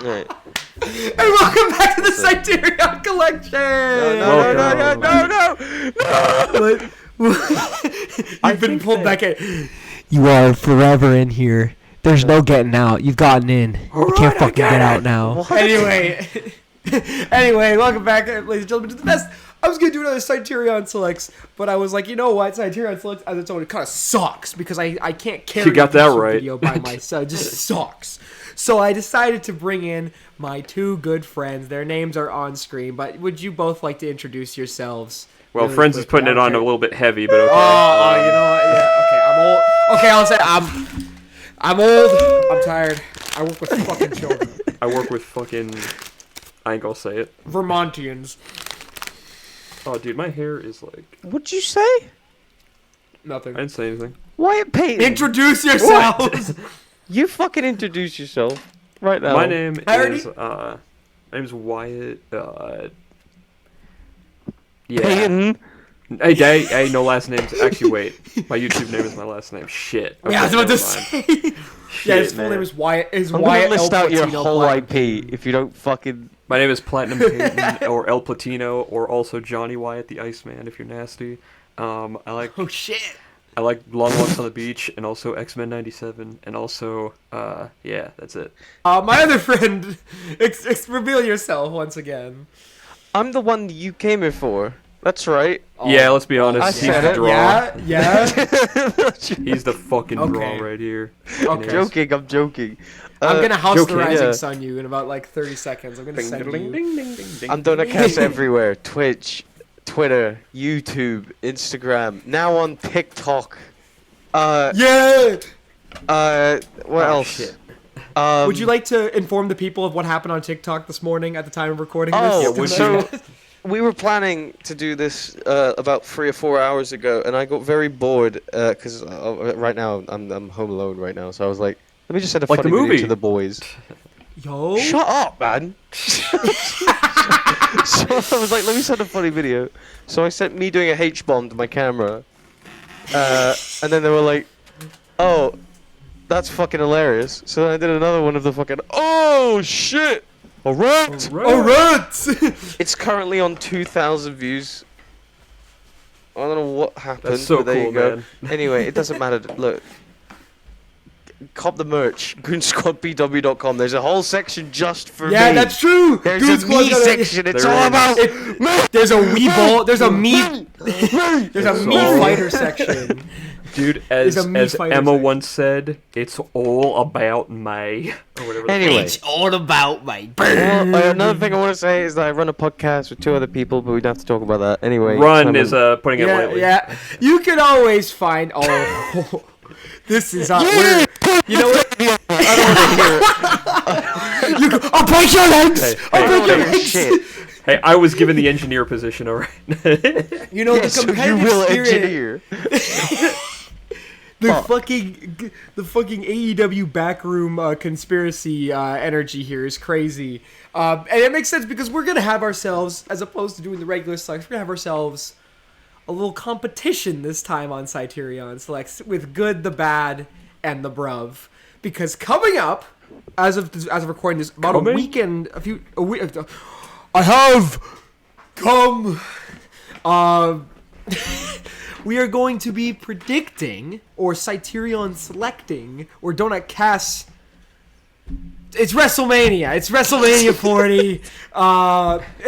Right. And welcome back to the Siterion Collection! No. You've been pulled back in. You are forever in here. There's no getting out. You've gotten in. You can't fucking get out now. Anyway, welcome back, ladies and gentlemen, to the best. I was going to do another Siterion Selects, but I was like, you know what? Siterion Selects as its own, it kind of sucks because I can't carry you got that a right. video by myself. It just sucks. So I decided to bring in my two good friends. Their names are on screen, but would you both like to introduce yourselves? Well, really Friends is quickly? putting it on a little bit heavy, but okay. Oh, you know what? Yeah, okay, I'm old. Okay, I'll say I'm old. I'm tired. I work with fucking children. I work with fucking... I ain't gonna say it. Vermontians. Oh, dude, my hair is like... What'd you say? Nothing. I didn't say anything. Wyatt Payton. Introduce yourselves. You fucking introduce yourself right now. My name is Wyatt. Yeah. Payton. Hey, no last names. Actually, wait. My YouTube name is my last name. Shit. Okay, Yeah, I was about to never say. mind. Yeah, his Shit, full man. name is Wyatt. I'm Wyatt gonna list El out your Platino whole Platinum. IP if you don't fucking. My name is Platinum Payton, or El Platino, or also Johnny Wyatt the Iceman if you're nasty. I like Oh shit. Long Walks on the Beach, and also X-Men '97, and also yeah, that's it. My other friend, reveal yourself once again. I'm the one you came here for. That's right. Yeah, let's be honest. I He's said the it. draw. Yeah. He's the fucking Okay. draw right here. Okay. I'm joking. I'm gonna house joking, the Rising yeah. Sun you in about like 30 seconds. I'm gonna Ding, send ding, you. ding, ding, ding, ding. I'm doing cast everywhere. Twitch, Twitter, YouTube, Instagram. Now on TikTok. Yeah. What else? Shit. Would you like to inform the people of what happened on TikTok this morning at the time of recording Oh, this? so we were planning to do this about 3 or 4 hours ago, and I got very bored because right now I'm home alone right now. So I was like, let me just send a Like funny the video movie. to the boys. Yo. Shut up, man. So I was like, let me send a funny video. So I sent me doing a H-bomb to my camera, and then they were like, oh, that's fucking hilarious. So then I did another one of the fucking, oh shit. Alright! Alright. It's currently on 2,000 views. I don't know what happened, That's so but there cool, you go. man. Anyway, it doesn't matter. Look. Cop the merch. GoonSquadBW.com. There's a whole section just for me. Yeah, that's true. There's Goon a Squad's me got a- section. It's There all is. about There's a wee ball. There's a meat. There's a So- meat fighter section. Dude, There's as a meat fighter Emma section. once said, it's all about May. Or whatever. Anyway. all about my Well, another thing I want to say is that I run a podcast with 2 other people, but we don't have to talk about that. Anyway. Run Simon- is putting it Yeah, lightly. yeah. You can always find. Oh, this is weird. You know what? I don't want to hear it. I'll break your legs. Hey, I'll I break don't your want to hear legs. shit. Hey, I was given the engineer position, alright? You know Yeah, the so you competitive will spirit. engineer. The Fuck. fucking AEW backroom conspiracy energy here is crazy, and it makes sense because we're gonna have ourselves, as opposed to doing the regular selects, we're gonna have ourselves a little competition this time on Siterion Selects with Good, the Bad, and the Bruv, because coming up, as of recording this, about a weekend, I have come. We are going to be predicting, or Siterion selecting, or Donut Cast. It's WrestleMania. It's WrestleMania 40.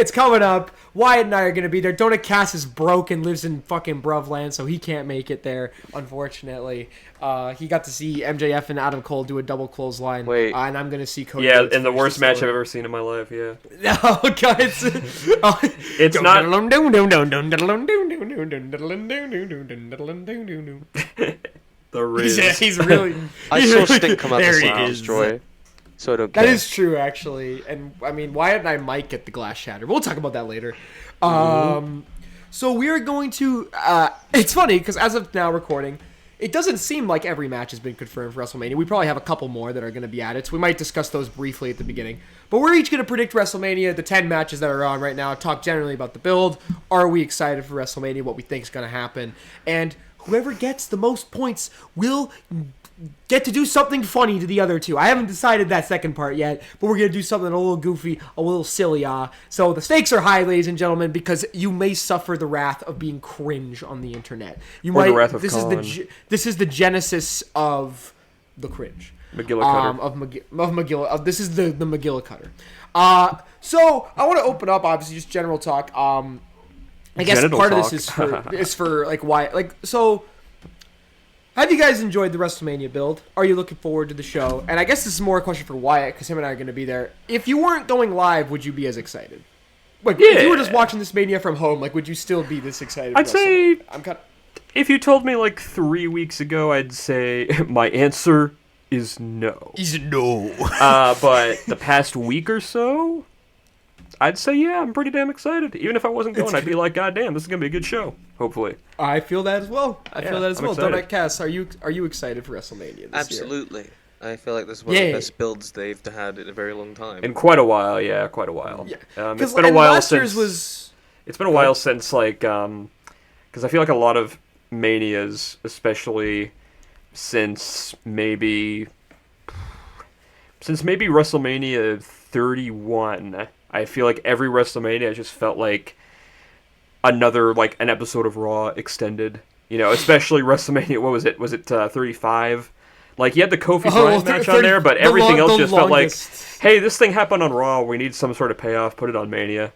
It's coming up. Wyatt and I are going to be there. Donut Cass is broke and lives in fucking Bruvland, so he can't make it there, unfortunately. He got to see MJF and Adam Cole do a double clothesline. Wait. And I'm going to see Cody Yeah, Rhodes and the finish worst match I've story. ever seen in my life, yeah. No, guys. It's not... The Riz. He's really. I saw Sting come out the There he Slam is. Destroy. So I don't care. That is true, actually. And, I mean, Wyatt and I might get the glass shatter. We'll talk about that later. So we are going to... it's funny, because as of now recording, it doesn't seem like every match has been confirmed for WrestleMania. We probably have a couple more that are going to be added, so we might discuss those briefly at the beginning. But we're each going to predict WrestleMania, the 10 matches that are on right now, talk generally about the build. Are we excited for WrestleMania, what we think is going to happen? And whoever gets the most points will get to do something funny to the other two. I haven't decided that second part yet, but we're going to do something a little goofy, a little silly. So the stakes are high, ladies and gentlemen, because you may suffer the wrath of being cringe on the internet. You Or might, the wrath of this Khan. this is the genesis of the cringe. McGillicudder. This is the McGillicudder. So I want to open up, obviously, just general talk. I guess Genital part talk. of this is for like why, like, so. Have you guys enjoyed the WrestleMania build? Are you looking forward to the show? And I guess this is more a question for Wyatt, because him and I are going to be there. If you weren't going live, would you be as excited? Like, if you were just watching this Mania from home, like, would you still be this excited? I'd say, I'm kind of... if you told me like 3 weeks ago, I'd say my answer is no. He's no. But the past week or so, I'd say, yeah, I'm pretty damn excited. Even if I wasn't going, I'd be like, God damn, this is going to be a good show, hopefully. I feel that as well. I feel that as I'm well. excited. Donut Cass, are you excited for WrestleMania this year? Absolutely. I feel like this is one of the best builds they've had in a very long time. In quite a while, yeah, quite a while. Yeah. It's been a while last since... year's was... It's been a while since, like, because I feel like a lot of Manias, especially since maybe WrestleMania 31, I feel like every WrestleMania just felt like another, like, an episode of Raw extended. You know, especially WrestleMania, what was it? Was it 35? Like, you had the Kofi Bryan match on there, but everything else just felt like, hey, this thing happened on Raw, we need some sort of payoff, put it on Mania.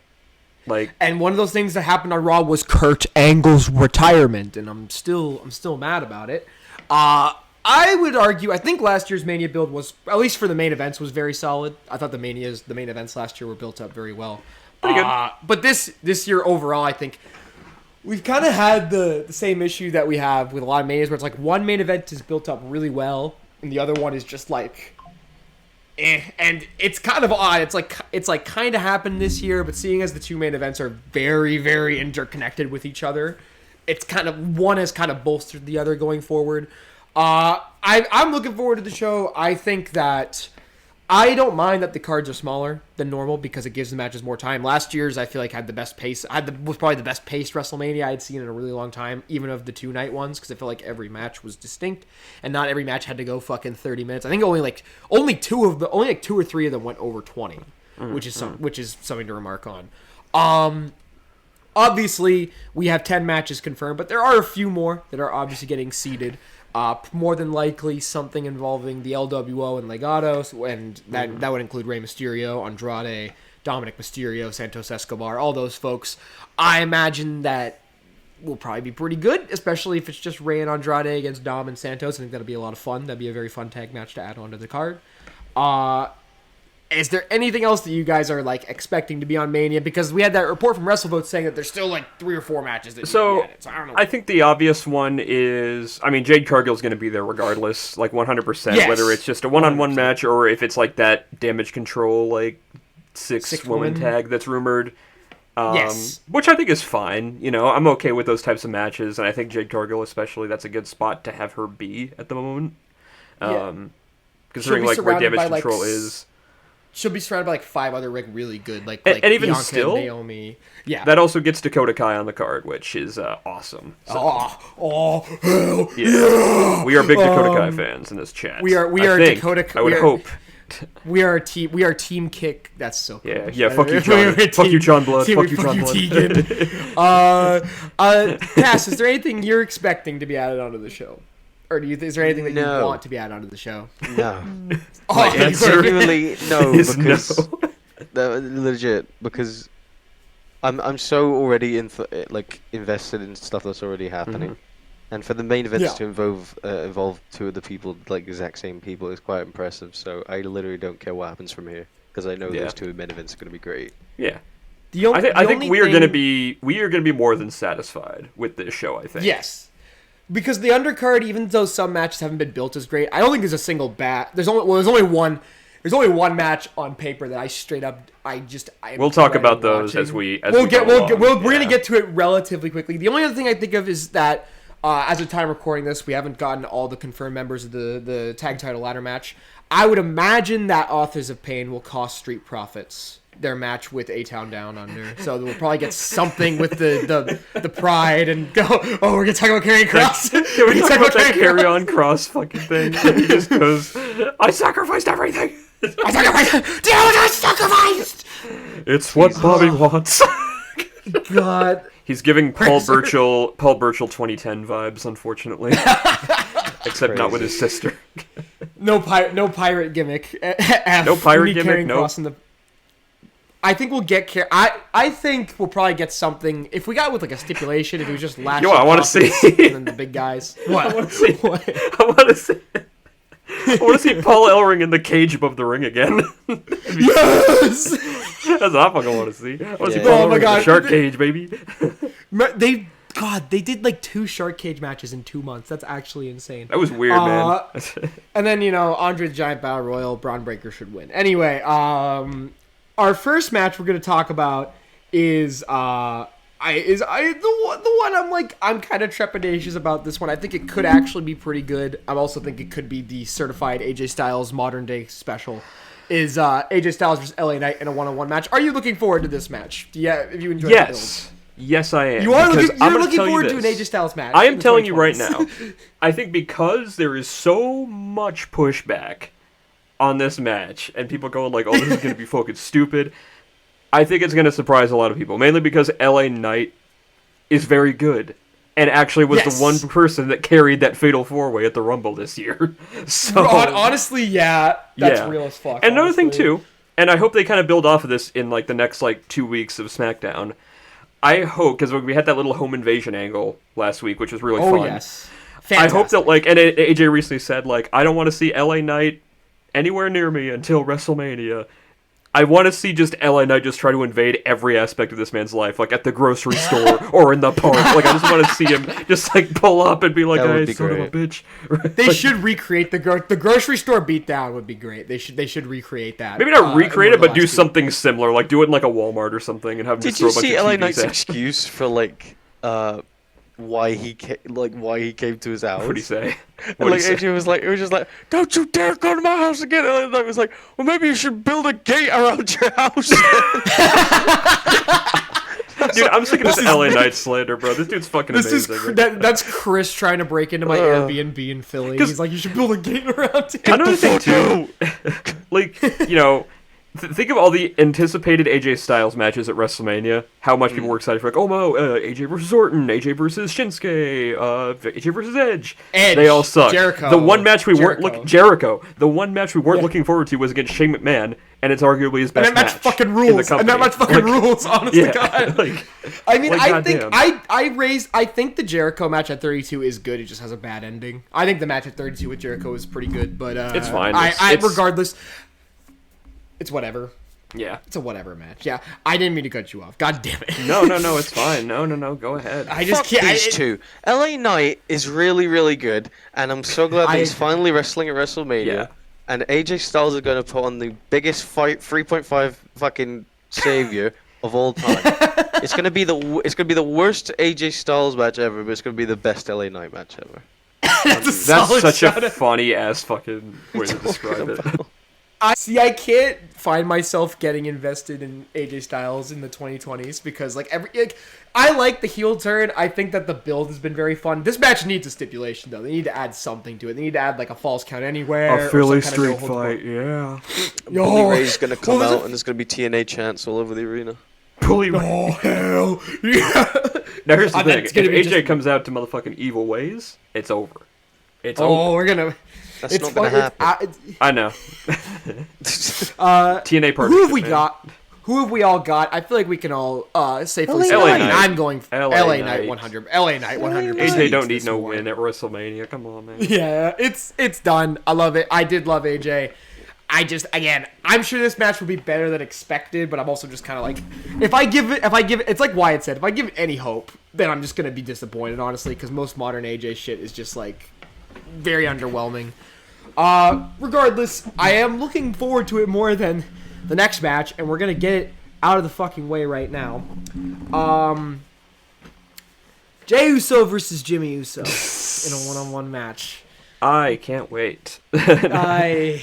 Like, and one of those things that happened on Raw was Kurt Angle's retirement, and I'm still mad about it. I would argue, I think last year's Mania build was, at least for the main events, was very solid. I thought the main events last year were built up very well. Pretty good. But this year overall, I think we've kind of had the same issue that we have with a lot of Manias, where it's like one main event is built up really well, and the other one is just like, and it's kind of odd. It's like kind of happened this year, but seeing as the two main events are very, very interconnected with each other, it's kind of, one has kind of bolstered the other going forward. I'm looking forward to the show. I think that I don't mind that the cards are smaller than normal because it gives the matches more time. Last year's, I feel like, had the best pace. Was probably the best paced WrestleMania I'd seen in a really long time, even of the 2 night ones, because I feel like every match was distinct and not every match had to go fucking 30 minutes. I think only 2 or 3 of them went over 20, which is something to remark on. Obviously, we have 10 matches confirmed, but there are a few more that are obviously getting seeded. More than likely something involving the LWO and Legados, and that would include Rey Mysterio, Andrade, Dominic Mysterio, Santos Escobar, all those folks. I imagine that will probably be pretty good, especially if it's just Rey and Andrade against Dom and Santos. I think that'll be a lot of fun. That'd be a very fun tag match to add onto the card. Is there anything else that you guys are like expecting to be on Mania? Because we had that report from WrestleVote saying that there's still like 3 or 4 matches that so you can add. So I don't know. I think the obvious one is, I mean, Jade Cargill's going to be there regardless, like 100%, Yes. whether it's just a one-on-one match or if it's like that Damage Control, like six woman tag that's rumored. Yes. Which I think is fine. You know, I'm okay with those types of matches, and I think Jade Cargill especially, that's a good spot to have her be at the moment. Considering like where Damage Control is. She'll be surrounded by like 5 other really good, like and even Bianca still, and Naomi. Yeah. That also gets Dakota Kai on the card, which is awesome. So, hell yeah. We are big Dakota Kai fans in this chat. We are Dakota Kai. I would hope. We are Team Kick. That's so cool. Yeah. Fuck you, John. Fuck you, John Blood. Fuck you, John Blood. Tegan. Cass, is there anything you're expecting to be added onto the show? Or is there anything that you want to be added onto the show? No. My answer genuinely no, is because no. Legit, because I'm so already invested in stuff that's already happening, and for the main events to involve 2 of the people, like exact same people, is quite impressive. So I literally don't care what happens from here because I know those 2 main events are going to be great. Yeah. I think we are going to be more than satisfied with this show. I think. Yes. Because the undercard, even though some matches haven't been built as great, I don't think there's a single There's only one match on paper that I straight up We'll talk about those as we we're gonna get to it relatively quickly. The only other thing I think of is that As of time recording this, we haven't gotten all the confirmed members of the tag title ladder match. I would imagine that Authors of Pain will cost Street Profits their match with A-Town Down Under. So we'll probably get something with the Pride and go, oh, we're going to talk about Karrion Kross. Can we talk about that Karrion Kross fucking thing? He just goes, I sacrificed everything. I sacrificed! It's what Bobby wants. God. He's giving Paul Burchill 2010 vibes, unfortunately. Except not with his sister. No pirate gimmick. No pirate gimmick, no. I think we'll get I think we'll probably get something if we got with like a stipulation. If it was just Lashley, I want to see. And then the big guys. What? I want to see. What? I want to see. I want to see Paul Ellering in the cage above the ring again. Yes. That's what I fucking want to see. I want to see Yeah. Paul Oh my Ellering in God. the shark cage, baby. They did like 2 shark cage matches in 2 months. That's actually insane. That was weird, man. And then Andre the Giant Battle Royal, Braun Breaker should win. Anyway, our first match we're gonna talk about is the one I'm kind of trepidatious about this one. I think it could actually be pretty good. I also think it could be the certified AJ Styles modern day special. Is AJ Styles versus LA Knight in a 1-on-1 match? Are you looking forward to this match? Yeah, if you enjoy the build. Yes, I am. You're I'm looking tell forward you to an this. AJ Styles match. I am in the telling you right 2020s. now. I think because there is so much pushback on this match, and people going like, "Oh, this is going to be fucking stupid," I think it's going to surprise a lot of people. Mainly because LA Knight is very good, and actually was the one person that carried that Fatal 4-Way at the Rumble this year. So honestly, yeah, that's real as fuck. And another thing too, and I hope they kind of build off of this in like the next 2 weeks of SmackDown. I hope, because we had that little home invasion angle last week, which was really fun. Oh, yes. Fantastic. I hope that, and AJ recently said, I don't want to see LA Knight anywhere near me until WrestleMania. I want to see just LA Knight just try to invade every aspect of this man's life, at the grocery store or in the park. I just want to see him just, pull up and be like, hey, son of a bitch. They should recreate the grocery store beatdown would be great. They should recreate that. Maybe not recreate it, but do something similar. Do it in, a Walmart or something and have him just throw a bunch of TVs. Did you see LA Knight's excuse for, why he came to his house? What did he say? AJ was it was just like, don't you dare go to my house again. And I was like, well, maybe you should build a gate around your house. Dude, I'm sick of this LA Knight slander, bro. This dude's fucking amazing. That's Chris trying to break into my Airbnb in Philly. He's like, you should build a gate around it. Another thing too, think of all the anticipated AJ Styles matches at WrestleMania. How much people were excited for, AJ versus Orton, AJ versus Shinsuke, AJ versus Edge. They all suck. Jericho. The one match we weren't looking forward to was against Shane McMahon, and it's arguably his best match. And that match fucking rules. Honestly, God. I think the Jericho match at 32 is good. It just has a bad ending. I think the match at 32 with Jericho is pretty good, but it's fine. Regardless. It's whatever. Yeah. It's a whatever match. Yeah. I didn't mean to cut you off. God damn it. No, it's fine. No, go ahead. I just Fuck can't. these two. LA Knight is really, really good, and I'm so glad that he's finally wrestling at WrestleMania. Yeah. And AJ Styles is going to put on the biggest 3.5 fucking savior of all time. It's going to be the worst AJ Styles match ever, but it's going to be the best LA Knight match ever. That's such a funny ass fucking way to describe it. I can't find myself getting invested in AJ Styles in the 2020s because I like the heel turn. I think that the build has been very fun. This match needs a stipulation though. They need to add something to it. They need to add a false count anywhere. A Philly street fight, yeah. Bully Ray's gonna come out and there's gonna be TNA chants all over the arena. Bully Ray. Oh hell yeah! Now here's the thing: if AJ comes out to motherfucking Evil Ways, it's over. It's over. Oh, we're gonna. That's not gonna happen. I know. TNA partnership. Who have we got? Who have we all got? I feel like we can all safely say LA Knight. I'm going LA Knight 100. LA Knight 100. AJ don't need no win at WrestleMania. Come on, man. Yeah, it's done. I love it. I did love AJ. I'm sure this match will be better than expected, but I'm also just kind of if I give it, it's like Wyatt said, if I give it any hope, then I'm just gonna be disappointed, honestly, because most modern AJ shit is just very underwhelming. Regardless, I am looking forward to it more than the next match, and we're gonna get it out of the fucking way right now. Jey Uso versus Jimmy Uso in a one-on-one match. I can't wait. I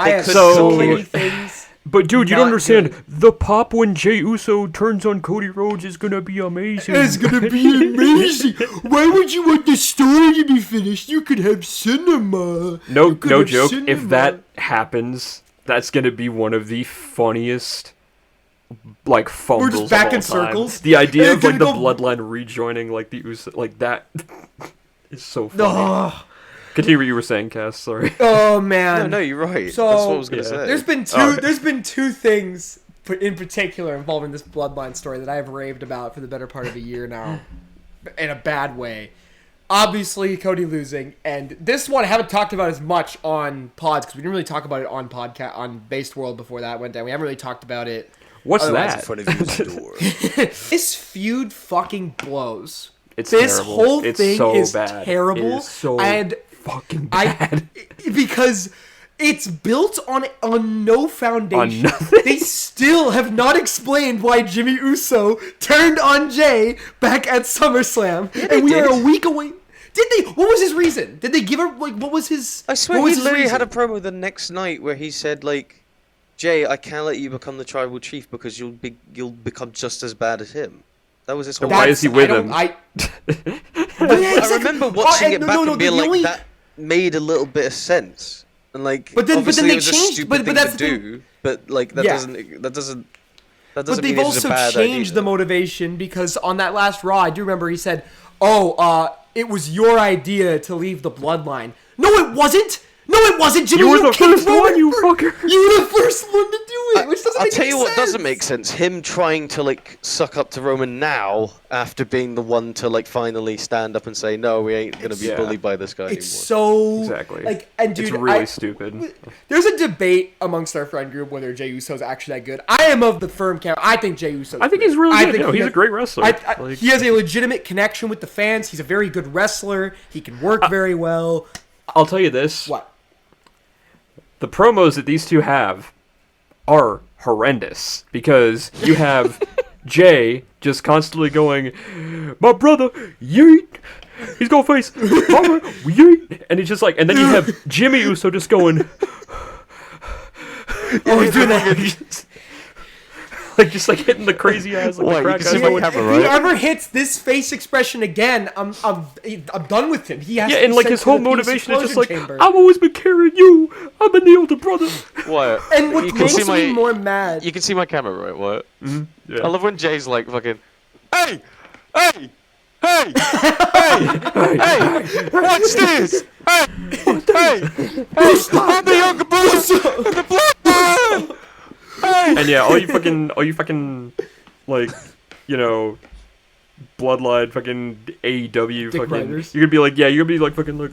have could so so- many things. But dude, you Not don't understand. good. The pop when Jey Uso turns on Cody Rhodes is gonna be amazing. It's gonna be amazing. Why would you want the story to be finished? You could have cinema. No, You could no have joke. cinema. If that happens, that's gonna be one of the funniest, like, fumbles We're just back of all in time. circles. The idea And of like it's the gonna bloodline rejoining, like the Uso, like that, is so funny. Ugh. Continue what you were saying, Cass. Sorry. Oh man. No, you're right. So- That's what I was gonna Yeah. say. There's been two things in particular involving this bloodline story that I have raved about for the better part of a year now, in a bad way. Obviously, Cody losing, and this one I haven't talked about as much on pods because we didn't really talk about it on podcast on Based World before that went down. We haven't really talked about it. What's Otherwise, that? in front of you is the door. This feud fucking blows. It's This terrible. whole It's thing so is bad. terrible, It is so and fucking bad. because it's built on no foundation. On nothing. They still have not explained why Jimmy Uso turned on Jay back at SummerSlam, and we are a week away. Did they? What was his reason? Did they give her like what was his? I swear what was he his literally reason? had a promo the next night where he said like, "Jay, I can't let you become the tribal chief because you'll become just as bad as him." That was his whole. Then why That's- is he with I don't- him? I I remember watching it back and being the like, only- that made a little bit of sense. And like, But then obviously they it was a changed- stupid but thing that's to the thing. do. But like, that Yeah. doesn't But mean they've it's also a bad changed the idea. motivation because on that last Raw, I do remember he said, it was your idea to leave the bloodline." No, it wasn't. No, it wasn't, Jimmy. You were the kicked first Roman one, you for- fucker. You were the first one to do it, which doesn't I'll make tell any you what sense. doesn't make sense. Him trying to like suck up to Roman now after being the one to like finally stand up and say, "No, we ain't gonna be Yeah. bullied by this guy It's anymore." so Exactly. like, and dude, It's really stupid. There's a debate amongst our friend group whether Jey Uso's actually that good. I am of the firm camp. I think Jey Uso. I think he's really good. No, he he's has- a great wrestler. Like- he has a legitimate connection with the fans. He's a very good wrestler. He can work very well. I'll tell you this. What? The promos that these two have are horrendous because you have Jay just constantly going, "My brother, yeet." He's gonna face Mama, yeet. And he's just like, and then you have Jimmy Uso just going, Oh, he's doing that. like just like hitting the crazy eyes like Wait, the you crack can see eyes. my going- camera, If he right? ever hits this face expression again, I'm done with him. He has Yeah, to and be like sent his to the whole Peace motivation is just like, Explosion Chamber. I've always been carrying you. I'm the older brother. Wyatt, And what you can makes see me my more mad. you can see my camera, right? Wyatt? Yeah. I love when Jay's like fucking, "Hey, hey, hey, hey, hey, watch this! Hey, hey, hey, I'm the younger brother of the bloodline! Hey!" And yeah, all you fucking, like, you know, bloodline fucking AEW Dick fucking. riders. You're gonna be like, yeah, you're gonna be like fucking like,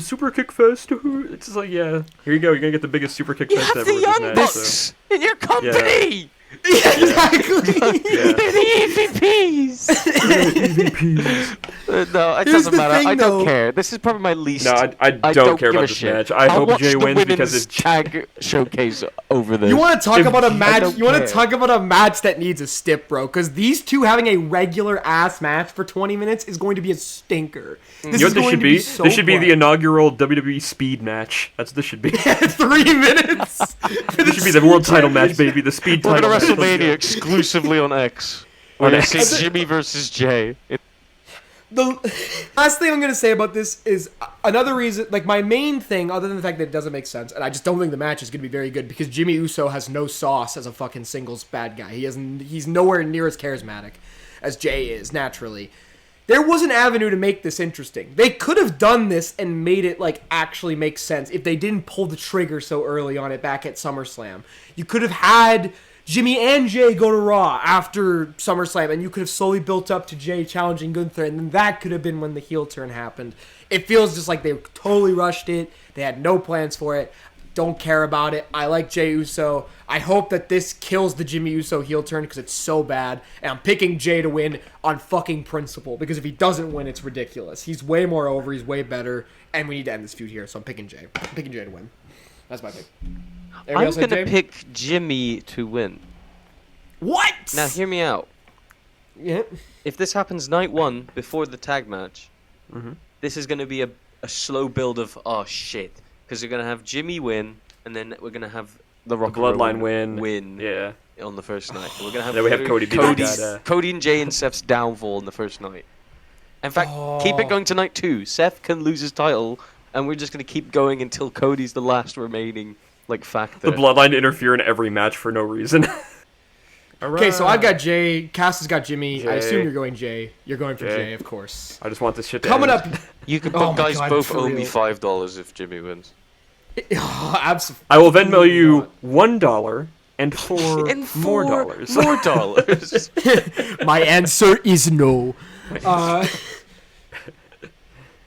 super kick fest. It's just like, yeah, here you go. You're gonna get the biggest super kick You fest have ever the with this Young match. So. Bucks in your company! Exactly. Yeah. They're the EVPs! No, it Here's doesn't the matter. thing, I don't though. care. This is probably my least. No, I don't care give about a this shit. match. I I'll hope watch Jay the wins because women's it's tag showcase over this. You want to talk If- about a I match? don't You want to care. talk about a match that needs a stip, bro? Because these two having a regular ass match for 20 minutes is going to be a stinker. You know what this should be? So This should be the boring. inaugural WWE speed match. That's what this should be. 3 minutes. This should be the world title match, baby. The speed We're title gonna match. WrestleMania exclusively on X. We're On gonna X. see Jimmy versus Jay. The last thing I'm gonna say about this is another reason. Like my main thing, other than the fact that it doesn't make sense, and I just don't think the match is gonna be very good because Jimmy Uso has no sauce as a fucking singles bad guy. He's nowhere near as charismatic as Jay is naturally. There was an avenue to make this interesting. They could have done this and made it like actually make sense if they didn't pull the trigger so early on it back at SummerSlam. You could have had Jimmy and Jay go to Raw after SummerSlam, and you could have slowly built up to Jay challenging Gunther, and then that could have been when the heel turn happened. It feels just like they totally rushed it. They had no plans for it. Don't care about it. I like Jey Uso. I hope that this kills the Jimmy Uso heel turn because it's so bad. And I'm picking Jay to win on fucking principle because if he doesn't win, it's ridiculous. He's way more over. He's way better. And we need to end this feud here, so I'm picking Jay. I'm picking Jay to win. That's my pick. Everybody I'm else have gonna Jay? pick Jimmy to win. What? Now hear me out. Yeah. if this happens night one before the tag match, this is going to be a slow build of shit, because you're going to have Jimmy win, and then we're going to have the Rock and Bloodline Roll win. Yeah. on the first night. We're going to have Then we have Cody beating Cody and Jay and Seth's downfall on the first night. In fact, keep it going to night 2. Seth can lose his title, and we're just going to keep going until Cody's the last remaining factor. The Bloodline interfere in every match for no reason. Okay, so I've got Jay. Cass has got Jimmy. Jay. I assume you're going Jay. You're going for Jay. Jay, of course. I just want this shit to Coming end. up. You can Oh my guys God, both for owe me real. $5 if Jimmy wins. Absolutely. I will Venmo you $1 and four And more $4 dollars. More dollars. My answer is no.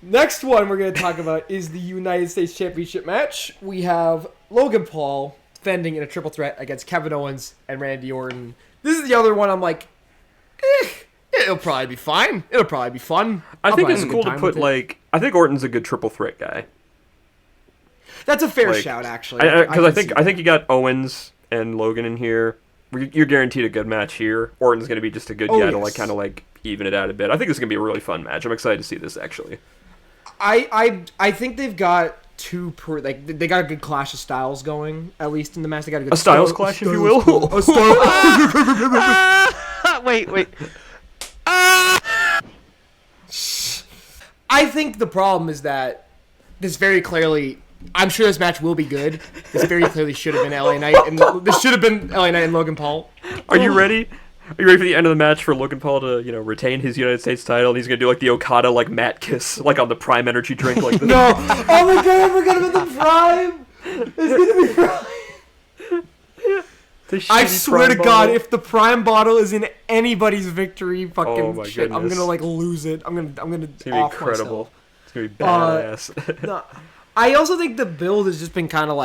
Next one we're going to talk about is the United States Championship match. We have Logan Paul defending in a triple threat against Kevin Owens and Randy Orton. This is the other one I'm like, it'll probably be fine. It'll probably be fun. I I'll think probably it's have a cool good to time put, with it. I think Orton's a good triple threat guy. That's a fair like, shout, actually. Because I can see think you got Owens and Logan in here. You're guaranteed a good match here. Orton's going to be just a good guy to yes. kind of even it out a bit. I think this is going to be a really fun match. I'm excited to see this, actually. I think they've got they got a good clash of styles going, at least in the match. They got a good Styles clash, if you will. Wait. I think the problem is that this very clearly. I'm sure this match will be good. This very clearly should have been LA Knight, and this should have been LA Knight and Logan Paul. Are you ready? Are you ready for the end of the match for Logan Paul to, retain his United States title? And he's gonna do the Okada Matt kiss, on the Prime Energy drink like this. No! Oh my god! I forgot about the Prime. It's gonna be Prime. I swear to God, if the Prime bottle is in anybody's victory, fucking shit, I'm gonna lose it. I'm gonna. It's gonna be incredible. Myself. It's gonna be badass. No, I also think the build has just been kind of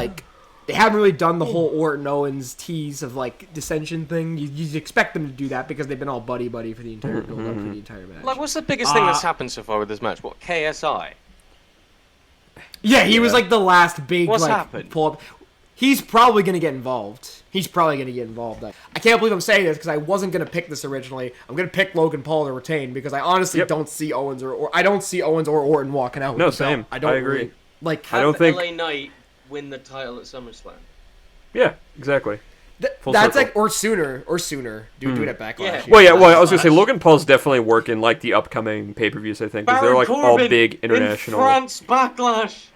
they haven't really done the whole Orton Owens tease of dissension thing. You expect them to do that because they've been all buddy for the entire build up for the entire match. What's the biggest thing that's happened so far with this match? What, KSI? Yeah, he was the last big What's happened? pull up. He's probably gonna get involved. I can't believe I'm saying this because I wasn't gonna pick this originally. I'm gonna pick Logan Paul to retain because I honestly don't see Owens or I don't see Owens or Orton walking out. No, with the belt. same. I don't agree. Really, I don't think LA Knight win the title at SummerSlam. Yeah, exactly. That's circle. or sooner. Do it at Backlash. Yeah. Well, I was gonna say Logan Paul's definitely working the upcoming pay-per-views. I think because they're all big international. In France Backlash.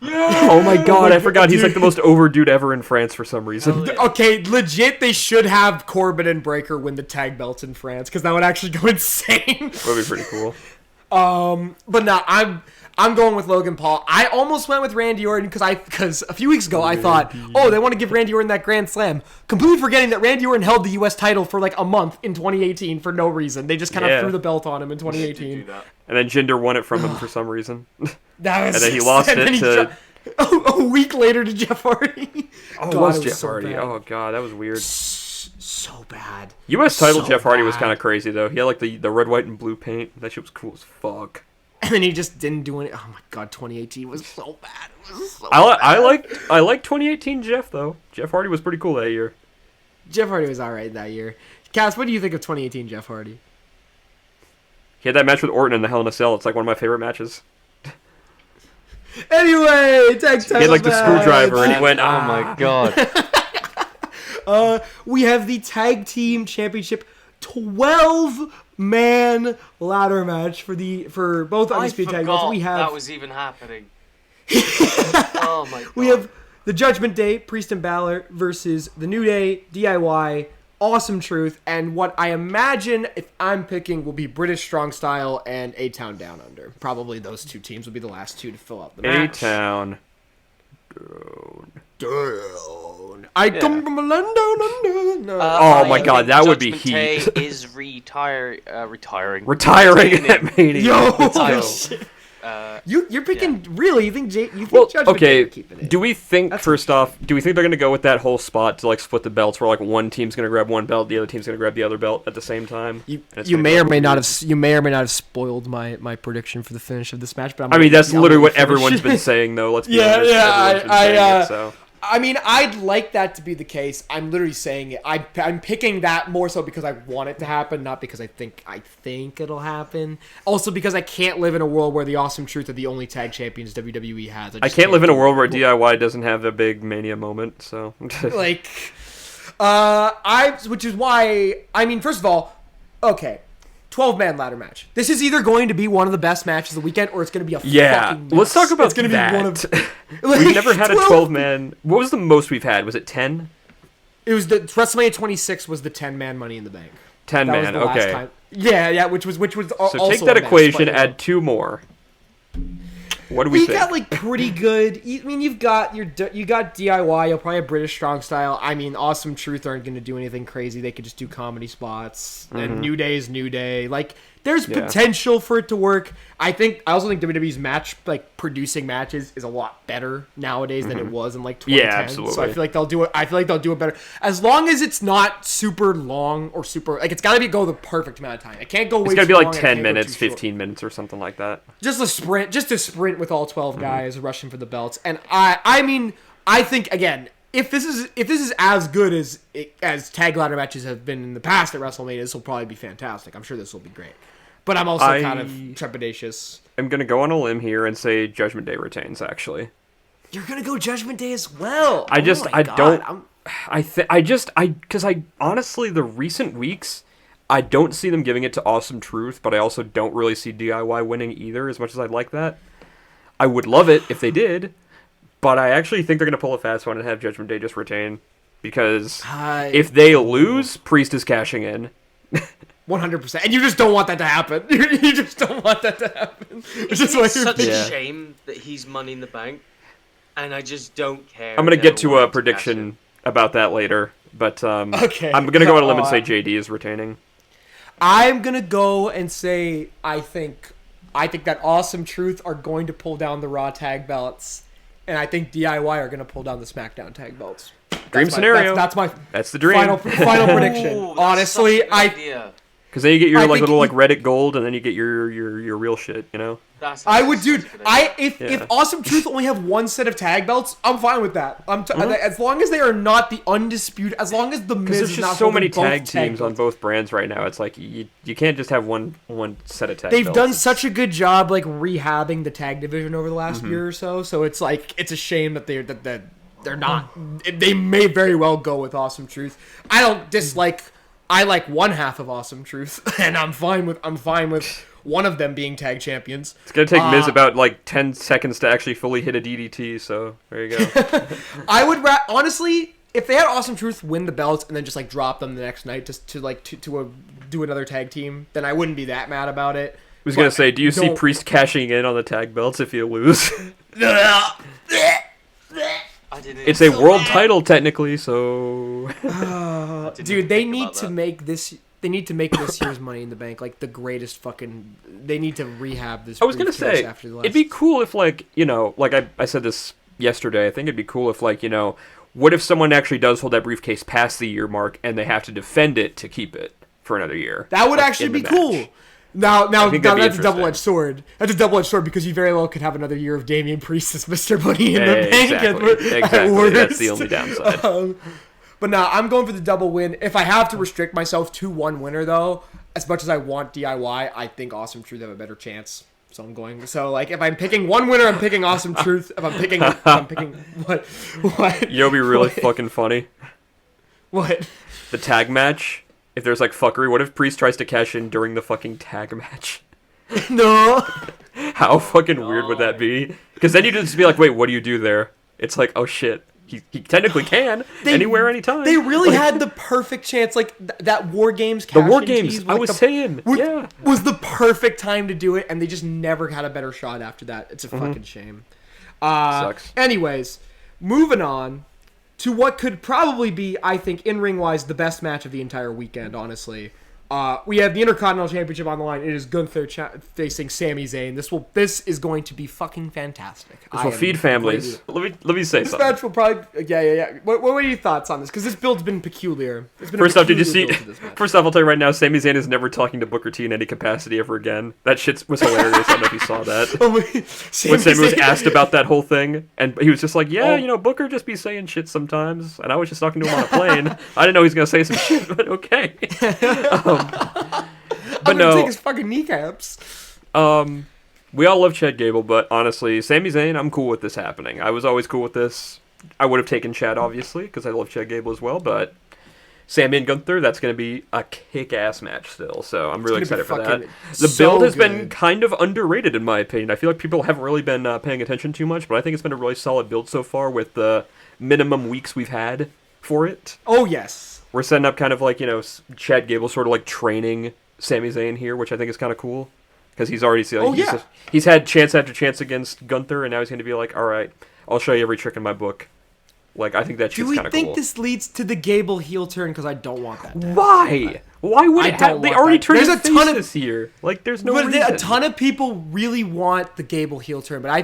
Yeah. Oh my god, I forgot he's the most over dude ever in France for some reason. Okay, legit, they should have Corbin and Breaker win the tag belts in France because that would actually go insane. That would be pretty cool. But no, I'm going with Logan Paul. I almost went with Randy Orton because a few weeks ago I thought, they want to give Randy Orton that Grand Slam, completely forgetting that Randy Orton held the U.S. title for a month in 2018 for no reason. They just kind of threw the belt on him in 2018. And then Jinder won it from him for some reason. And then he lost it to a week later to Jeff Hardy. Oh, God, it was it Jeff so Hardy. bad. Oh god, that was weird. So bad. U.S. title So Jeff Hardy was bad. kind of crazy though. He had the red, white, and blue paint. That shit was cool as fuck. And then he just didn't do any. Oh my god, 2018 was so bad. It was so I like 2018 Jeff though. Jeff Hardy was pretty cool that year. Jeff Hardy was alright that year. Cass, what do you think of 2018 Jeff Hardy? He had that match with Orton in the Hell in a Cell. It's one of my favorite matches. Anyway, tag title He had the match. screwdriver and he went, Oh my god. We have the tag team championship 12-man ladder match for both undisputed tag belts. We have that was even happening. Oh my god. we have the Judgment Day, Priest and Balor versus the New Day, DIY, Awesome Truth, and what I imagine, if I'm picking, will be British Strong Style and A-Town Down Under. Probably those two teams will be the last two to fill out the match. A-Town. Down. I come from a land down under. No. Oh my god, that would be Judgment heat. Day is retiring. Retiring Retaining. at Mania. Yo, title. shit. Uh, You're picking really? You think Well, Judgment Day okay. are keeping it? Do we think first off? Do we think they're gonna go with that whole spot to split the belts, where one team's gonna grab one belt, the other team's gonna grab the other belt at the same time? You may or may not have spoiled my prediction for the finish of this match, but I mean, that's literally what everyone's been saying, though. Let's be honest. Everyone's been saying it, so. I mean, I'd like that to be the case. I'm literally saying it. I'm picking that more so because I want it to happen, not because I think it'll happen. Also because I can't live in a world where the Awesome Truth are the only tag champions WWE has. I can't live in a world where DIY doesn't have a big Mania moment. So like, which is why I mean, first of all, okay. 12-man ladder match. This is either going to be one of the best matches of the weekend, or it's going to be a fucking mess. Let's talk about it's gonna that. Be one of, we've never had a 12-man. What was the most we've had? Was it 10? It was the WrestleMania 26 was the 10-man Money in the Bank. 10-man, okay. Yeah, which was So also take that equation, add 2 more. What do we think? got like pretty good. I mean, you got DIY. You'll probably have British Strong Style. I mean, Awesome Truth aren't going to do anything crazy. They could just do comedy spots. And New Day is New Day. Like, there's potential for it to work. I also think WWE's producing matches is a lot better nowadays than it was in like 2010. Yeah, absolutely. So I feel like they'll do it. I feel like they'll do it better as long as it's not super long or super like it's got to go the perfect amount of time. It can't go way. It's got to be long, like 10 minutes, 15 minutes, or something like that. Just a sprint with all 12 guys rushing for the belts. And I think again, if this is as good as tag ladder matches have been in the past at WrestleMania, this will probably be fantastic. I'm sure this will be great. But I'm also kind of trepidatious. I'm gonna go on a limb here and say Judgment Day retains. Actually, you're gonna go Judgment Day as well. Because honestly, the recent weeks, I don't see them giving it to Awesome Truth, but I also don't really see DIY winning either, as much as I'd like that. I would love it if they did, but I actually think they're gonna pull a fast one and have Judgment Day just retain, because if they lose, Priest is cashing in. 100%, and you just don't want that to happen. You just don't want that to happen. It's just such a shame that he's Money in the Bank, and I just don't care. I'm gonna get to a prediction about that later, but okay. I'm gonna go on a limb and say JD is retaining. I'm gonna go and say I think that Awesome Truth are going to pull down the Raw tag belts, and I think DIY are gonna pull down the SmackDown tag belts. Dream scenario. That's the dream. Final prediction. Ooh, honestly, because then you get your little Reddit gold, and then you get your real shit, you know. If Awesome Truth only have one set of tag belts, I'm fine with that. As long as they are not the undisputed, as long as the Miz there's is just not so many tag teams on both brands right now. It's like you can't just have one set of tag. They've belts. done such a good job rehabbing the tag division over the last year or so. So it's it's a shame that they're not. They may very well go with Awesome Truth. I don't dislike. I like one half of Awesome Truth, and I'm fine with one of them being tag champions. It's gonna take Miz about 10 seconds to actually fully hit a DDT. So there you go. I would honestly, if they had Awesome Truth win the belts and then just drop them the next night just to do another tag team, then I wouldn't be that mad about it. I was gonna say, do you see Priest cashing in on the tag belts if you lose? It's a world title technically, so. Dude, they need to make this. They need to make this year's Money in the Bank the greatest fucking. They need to rehab this. I was gonna say after the last... it'd be cool if I said this yesterday. I think it'd be cool if what if someone actually does hold that briefcase past the year mark and they have to defend it to keep it for another year? That would actually be cool. Now that's a double-edged sword. That's a double-edged sword because you very well could have another year of Damian Priest as Mr. Money in the Bank. Exactly. That's the only downside. But no, I'm going for the double win. If I have to restrict myself to one winner, though, as much as I want DIY, I think Awesome Truth have a better chance. So I'm going. So if I'm picking one winner, I'm picking Awesome Truth. If I'm picking what? You know, it'd be really fucking funny. What? The tag match. If there's fuckery, what if Priest tries to cash in during the fucking tag match? No. How fucking weird would that be? Because then you'd just be like, wait, what do you do there? It's oh shit. He technically can. Anywhere, anytime. They really had the perfect chance. That War Games cash. The War Games, I was saying. Yeah. Was the perfect time to do it, and they just never had a better shot after that. It's a fucking shame. Sucks. Anyways, moving on to what could probably be, I think, in-ring-wise, the best match of the entire weekend, honestly. We have the Intercontinental Championship on the line. It is Gunther facing Sami Zayn. This is going to be fucking fantastic. This will feed families. Let me say This something. match will probably yeah. What are your thoughts on this? Because this build's been peculiar. It's been First a off, did you see? peculiar build to this match. First off, I'll tell you right now, Sami Zayn is never talking to Booker T in any capacity ever again. That shit was hilarious. I don't know if you saw that. Oh, When Sami was asked about that whole thing, and he was just like, "Yeah, Booker just be saying shit sometimes," and I was just talking to him on a plane. I didn't know he was gonna say some shit, but okay. But I'm gonna no, take his fucking kneecaps. we all love Chad Gable, but honestly, Sami Zayn, I'm cool with this happening. I was always cool with this. I would have taken Chad, obviously, because I love Chad Gable as well, but Sami and Gunther, that's going to be a kick-ass match still, so I'm really excited for that. The build has been kind of underrated, in my opinion. I feel like people haven't really been paying attention too much, but I think it's been a really solid build so far with the minimum weeks we've had for it. Oh, yes. We're setting up kind of like, Chad Gable sort of like training Sami Zayn here, which I think is kind of cool. Because he's already he's had chance after chance against Gunther, and now he's going to be like, all right, I'll show you every trick in my book. Like, I think that shit's kind of cool. Do we think this leads to the Gable heel turn? Because I don't want that. Why? Why would it have? They already turned his face this year. Like, there's no reason. A ton of people really want the Gable heel turn, but I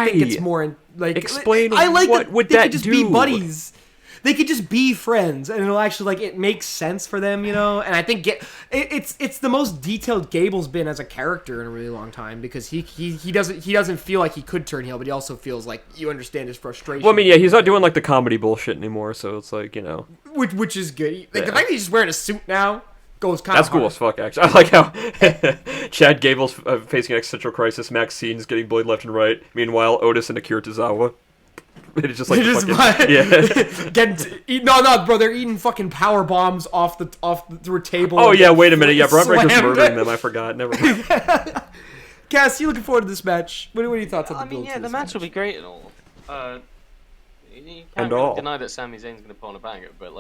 think it's more like explain. I like what would they that could just do? be buddies. They could just be friends, and it'll actually it makes sense for them, And I think it's the most detailed Gable's been as a character in a really long time because he doesn't feel like he could turn heel, but he also feels like you understand his frustration. Well, I mean, yeah, he's not doing like the comedy bullshit anymore, so it's like which is good. Like, the fact that he's just wearing a suit now goes kind of. That's cool as fuck. Actually, I like how Chad Gable's facing an existential crisis. Maxine's getting bullied left and right. Meanwhile, Otis and Akira Tozawa. It's just like bro, they're eating fucking power bombs through a table. Oh yeah, wait a minute, yeah, Braun Breaker's murdering them. I forgot. Never mind. Cass, you looking forward to this match? What are your thoughts on the build? I mean, the match will be great and all. You can't really deny that Sami Zayn's going to put on a banger, but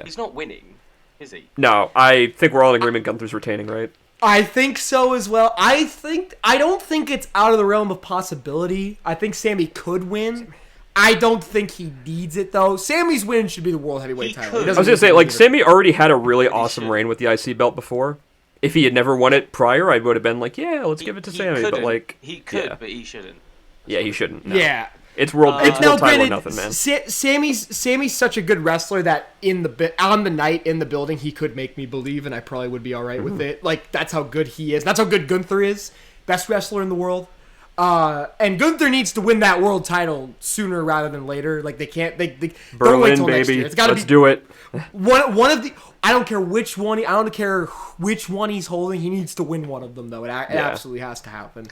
he's not winning, is he? No, I think we're all in agreement. Gunther's retaining, right? I think so as well. I don't think it's out of the realm of possibility. I think Sami could win. I don't think he needs it, though. Sami's win should be the World Heavyweight title. I was going to say, Sami already had a really awesome reign with the IC belt before. If he had never won it prior, I would have been like, yeah, let's give it to Sami. But, he could, but he shouldn't. Yeah, he shouldn't. No. Yeah. It's world title or nothing, man. Sammy's such a good wrestler that on the night in the building, he could make me believe, and I probably would be all right with it. Like, that's how good he is. That's how good Gunther is. Best wrestler in the world. And Gunther needs to win that world title sooner rather than later. Like, they can't. They Berlin, don't wait till next baby. year. It's gotta Let's do it. One of the. I don't care which one. I don't care which one he's holding. He needs to win one of them, though. It absolutely has to happen.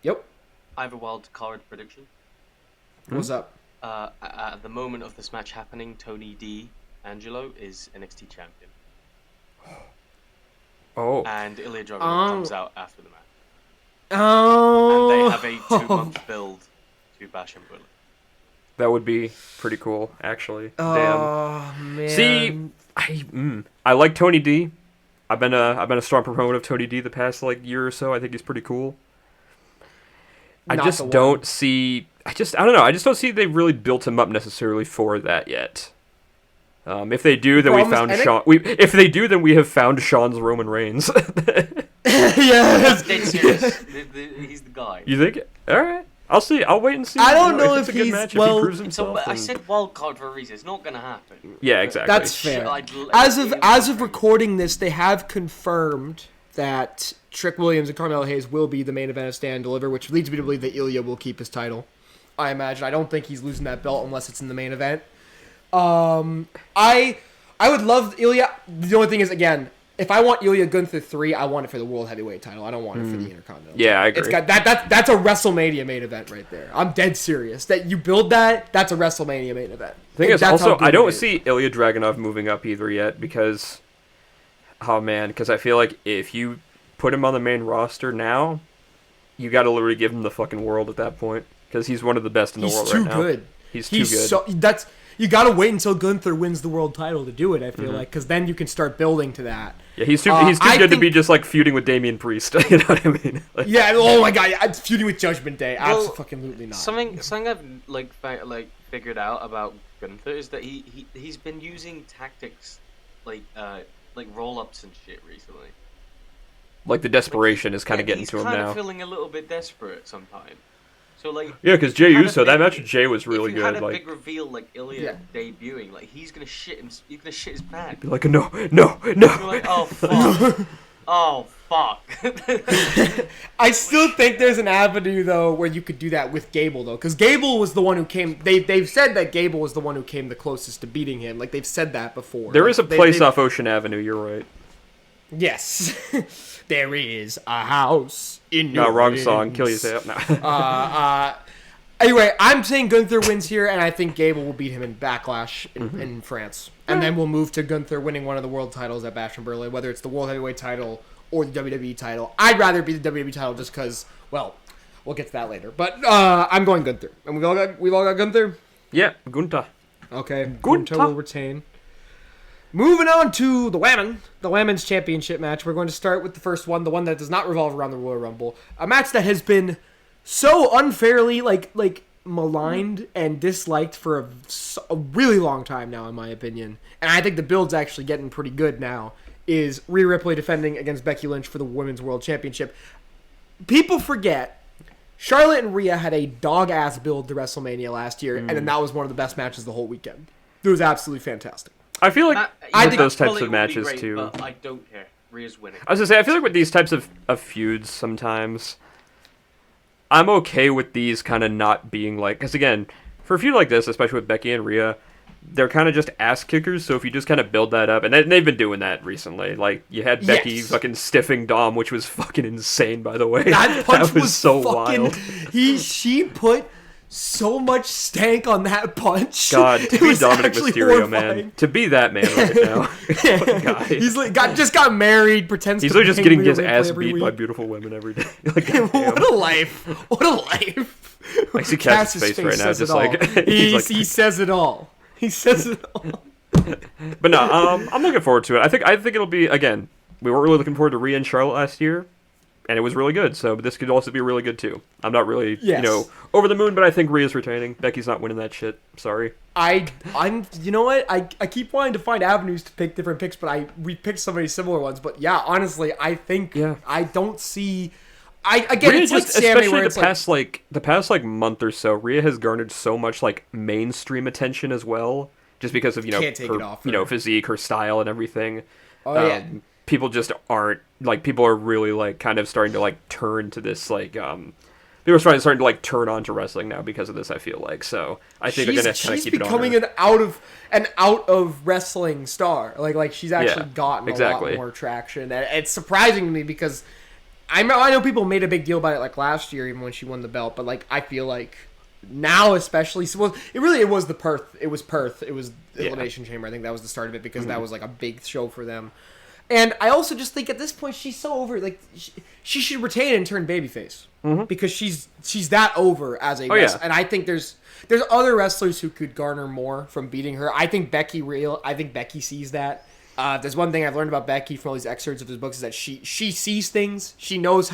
Yep. I have a wild card prediction. What's up? At the moment of this match happening, Tony D'Angelo is NXT champion. Oh. And Ilya Dragunov comes out after the match. Oh. And they have a 2-month build to Bash and Bullet. That would be pretty cool, actually. Oh, Damn. man. See, I like Tony D. I've been a strong proponent of Tony D the past year or so. I think he's pretty cool. I don't know. I just don't see they've really built him up necessarily for that yet. If they do, then we found Sean. If they do, then we have found Sean's Roman Reigns. Yeah, dead serious. He's the guy. You think? All right, I'll see. I'll wait and see. I don't know if it's a good match. well. If he proves himself, I said wild card for a reason. It's not gonna happen. Yeah, exactly. That's fair. As of recording this, they have confirmed that Trick Williams and Carmelo Hayes will be the main event of Stand and Deliver, which leads me to believe that Ilya will keep his title. I imagine. I don't think he's losing that belt unless it's in the main event. I would love Ilya. The only thing is, again, if I want Ilya Gunther 3, I want it for the World Heavyweight title. I don't want it for the Intercontinental. Yeah, I agree. It's got that's a WrestleMania main event right there. I'm dead serious. That you build that's a WrestleMania main event. The thing is, also, I don't see Ilya Dragunov moving up either yet because I feel like if you put him on the main roster now, you got to literally give him the fucking world at that point because he's one of the best in the world right now. He's too good. You gotta wait until Gunther wins the world title to do it. I feel like because then you can start building to that. Yeah, he's too good to be just feuding with Damian Priest. You know what I mean? Yeah. Oh my god. Yeah, feuding with Judgment Day. Absolutely not. Something I've figured out about Gunther is that he's been using tactics like roll-ups and shit recently. Like the desperation is kind of getting to him now. He's kind of feeling a little bit desperate sometimes. So like. Yeah, because Jey Uso, that match with Jey was really good. If you had a like big reveal like Ilya debuting, like he's gonna shit him. You're gonna shit his pants. Be like, no. You're like, oh fuck. Oh fuck. I still think there's an avenue though where you could do that with Gable though, because Gable was the one who came. They've said that Gable was the one who came the closest to beating him. Like they've said that before. There is a place off Ocean Avenue. You're right. Yes, there is a house in. No, wrong song. Kill yourself. No. Anyway, I'm saying Gunther wins here, and I think Gable will beat him in Backlash in France. And then we'll move to Gunther winning one of the world titles at Bash in Berlin, whether it's the World Heavyweight title or the WWE title. I'd rather be the WWE title just because, well, we'll get to that later. But I'm going Gunther. And we've all got Gunther? Yeah, Gunther. Okay, Gunther will retain. Moving on to the Women's Championship match. We're going to start with the first one, the one that does not revolve around the Royal Rumble. A match that has been so unfairly like maligned and disliked for a really long time now, in my opinion. And I think the build's actually getting pretty good now. Is Rhea Ripley defending against Becky Lynch for the Women's World Championship. People forget Charlotte and Rhea had a dog-ass build to WrestleMania last year, and then that was one of the best matches the whole weekend. It was absolutely fantastic. I feel like I with think those types of matches great, too. But I don't care. Rhea's winning. I was gonna say, I feel like with these types of feuds, sometimes I'm okay with these kind of not being like, because again, for a feud like this, especially with Becky and Rhea, they're kind of just ass kickers. So if you just kind of build that up, and they've been doing that recently. Like you had Becky fucking stiffing Dom, which was fucking insane, by the way. That punch that was so fucking wild. She put so much stank on that punch. God, to be Dominic Mysterio, horrifying. Man. To be that man right now. What a guy. He's like just got married, pretends He's to like just bang getting Rhea his Ripley ass every beat week. by beautiful women every day. Like, What a life. What a life. I see Cass's face right now, says just it all. like he says it all. He says it all. But no, I'm looking forward to it. I think it'll be, again, we weren't really looking forward to Rhea and Charlotte last year, and it was really good, so this could also be really good too. I'm not really, over the moon, but I think Rhea's retaining. Becky's not winning that shit. Sorry. I'm you know what? I keep wanting to find avenues to pick different picks, but we picked so many similar ones. But yeah, honestly, I think I don't see. Rhea it's just, like Sammy, especially where it's the past month or so, Rhea has garnered so much like mainstream attention as well, just because of Can't take her, it off physique, her style, and everything. Oh yeah. People just aren't like, people are really like kind of starting to like turn to this like people are starting to like turn on to wrestling now because of this. I feel like, so I think they're gonna kind of keep it on. She's becoming an out of wrestling star. Like she's actually gotten a lot more traction, and it's surprising to me because I know people made a big deal about it like last year, even when she won the belt. But like I feel like now, especially, it was Perth. It was the Elimination Chamber. I think that was the start of it because that was like a big show for them. And I also just think at this point she's so over. Like she should retain and turn babyface because she's that over as a wrestler. And I think there's other wrestlers who could garner more from beating her. I think Becky sees that. There's one thing I've learned about Becky from all these excerpts of his books is that she sees things. She knows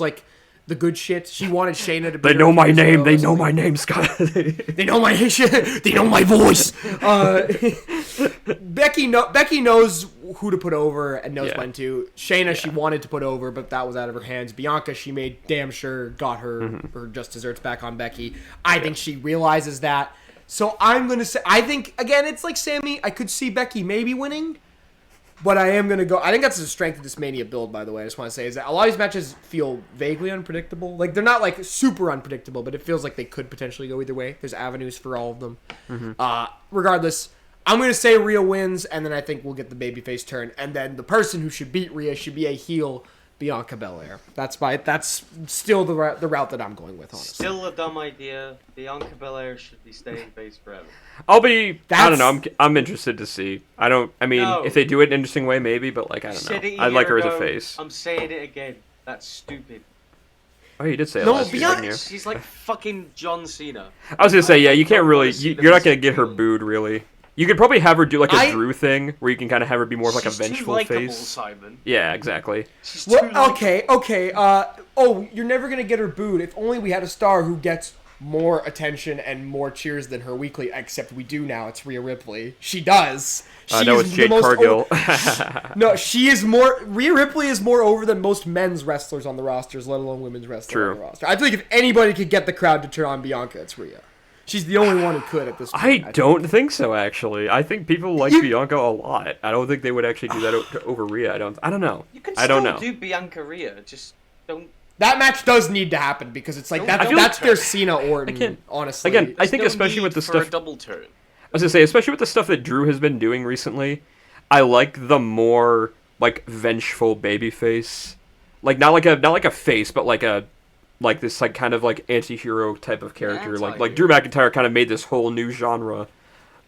like the good shit. She wanted Shayna to be. They know my name. They know my name, Scott. They know my They know my voice. Becky knows who to put over and knows when to. Shayna, she wanted to put over, but that was out of her hands. Bianca, she made damn sure got her just desserts back on Becky. I think she realizes that. So I'm gonna say, I think again, it's like Sammy. I could see Becky maybe winning. But I am going to go... I think that's the strength of this Mania build, by the way. I just want to say is that a lot of these matches feel vaguely unpredictable. Like, they're not, like, super unpredictable, but it feels like they could potentially go either way. There's avenues for all of them. Regardless, I'm going to say Rhea wins, and then I think we'll get the babyface turn. And then the person who should beat Rhea should be a heel, Bianca Belair. That's still the route that I'm going with, honestly. Still a dumb idea. Bianca Belair should be staying face forever. I don't know. I'm interested to see. If they do it in an interesting way, maybe, but like, I don't know. I like her as a face. I'm saying it again. That's stupid. Oh, you did say it last year, didn't you? She's like fucking John Cena. I was gonna say, you can't really. You're not gonna get her booed, really. You could probably have her do like a Drew thing, where you can kind of have her be more of like a vengeful too likable, face. Simon. Yeah, exactly. Okay. You're never gonna get her booed. If only we had a star who gets more attention and more cheers than her weekly, except we do now. It's Rhea Ripley. She does. No, it's Jade Cargill. No, she is more. Rhea Ripley is more over than most men's wrestlers on the rosters, let alone women's wrestlers on the roster. I think if anybody could get the crowd to turn on Bianca, it's Rhea. She's the only one who could at this point. I don't think so, actually. I think people like Bianca a lot. I don't think they would actually do that over Rhea. I don't know. You can I don't still know. do Bianca Rhea, just don't. That match does need to happen because it's like that's their Cena Orton. Honestly, again, I think especially with the for stuff. A double turn. I was gonna say, especially with the stuff that Drew has been doing recently, I like the more like vengeful babyface, like not like a face, but like this like kind of like anti-hero type of character. Like Drew McIntyre kind of made this whole new genre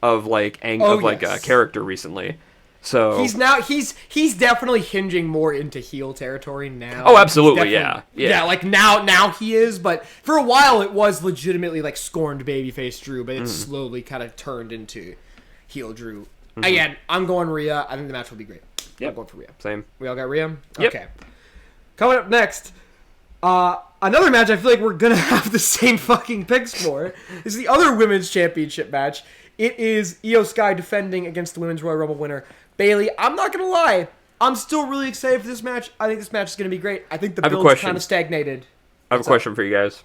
of like character recently. So he's definitely hinging more into heel territory now. Oh, absolutely, yeah. Like now he is, but for a while it was legitimately like scorned babyface Drew, but it's slowly kind of turned into heel Drew. Again, I'm going Rhea. I think the match will be great. I'm going for Rhea. Same. We all got Rhea? Yep. Okay. Coming up next, another match I feel like we're going to have the same fucking picks for. This is the other women's championship match. It is Io Sky defending against the Women's Royal Rumble winner, Bayley. I'm not going to lie. I'm still really excited for this match. I think this match is going to be great. I think the build's kind of stagnated. I have a question for you guys.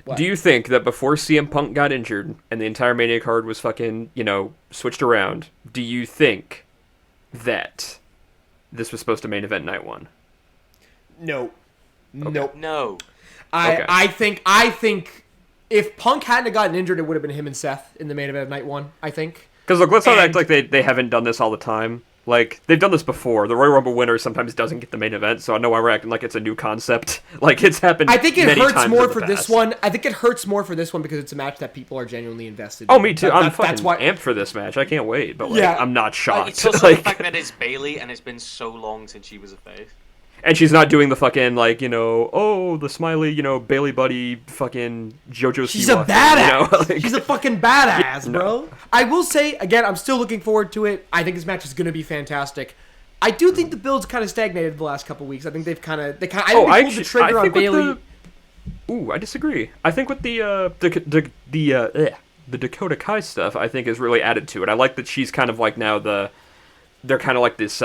What? Do you think that before CM Punk got injured and the entire Mania card was fucking, switched around, do you think that this was supposed to main event night one? No. Okay. Nope. No. I think if Punk hadn't gotten injured, it would have been him and Seth in the main event of night one, I think. Because, look, let's not act like they haven't done this all the time. Like, they've done this before. The Royal Rumble winner sometimes doesn't get the main event, so I know why we're acting like it's a new concept. Like, it's happened. I think it hurts more for past. this one. I think it hurts more for this one because it's a match that people are genuinely invested in. Oh, me too. I'm fucking amped for this match. I can't wait, but, I'm not shocked. It's also the fact that it's Bayley, and it's been so long since she was a face. And she's not doing the fucking, the smiley, Bailey Buddy fucking JoJo Siwa. She's a badass. She's a fucking badass, bro. I will say, again, I'm still looking forward to it. I think this match is going to be fantastic. I do think the build's kind of stagnated the last couple weeks. I think they've kind of... they pulled the trigger on Bayley. I disagree. I think with the Dakota Kai stuff, I think is really added to it. I like that she's kind of like now they're kind of like this...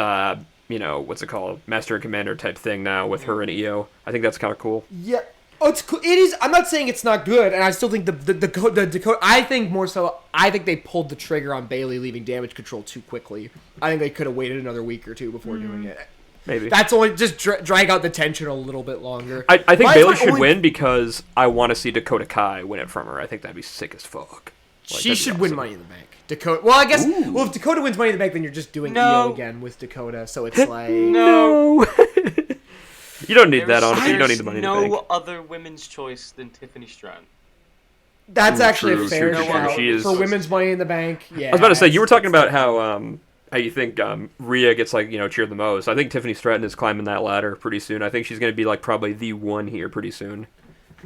what's it called? Master and Commander type thing now with her and Io. I think that's kind of cool. Yeah. Oh, it's cool. It is. I'm not saying it's not good, and I still think the Dakota. I think more so. I think they pulled the trigger on Bayley leaving Damage Control too quickly. I think they could have waited another week or two before doing it. Maybe. That's only just drag out the tension a little bit longer. I think Bayley should win because I want to see Dakota Kai win it from her. I think that'd be sick as fuck. She should win Money in the Bank. Dakota. Well, I guess. Ooh. Well, if Dakota wins Money in the Bank, then you're just doing Io again with Dakota. So it's like no. You don't need that, honestly. You don't need the Money in the Bank. No other women's choice than Tiffany Stratton. That's actually a fair shout. She is... For women's Money in the Bank. Yeah. I was about to say you were talking about how you think Rhea gets cheered the most. I think Tiffany Stratton is climbing that ladder pretty soon. I think she's going to be probably the one here pretty soon.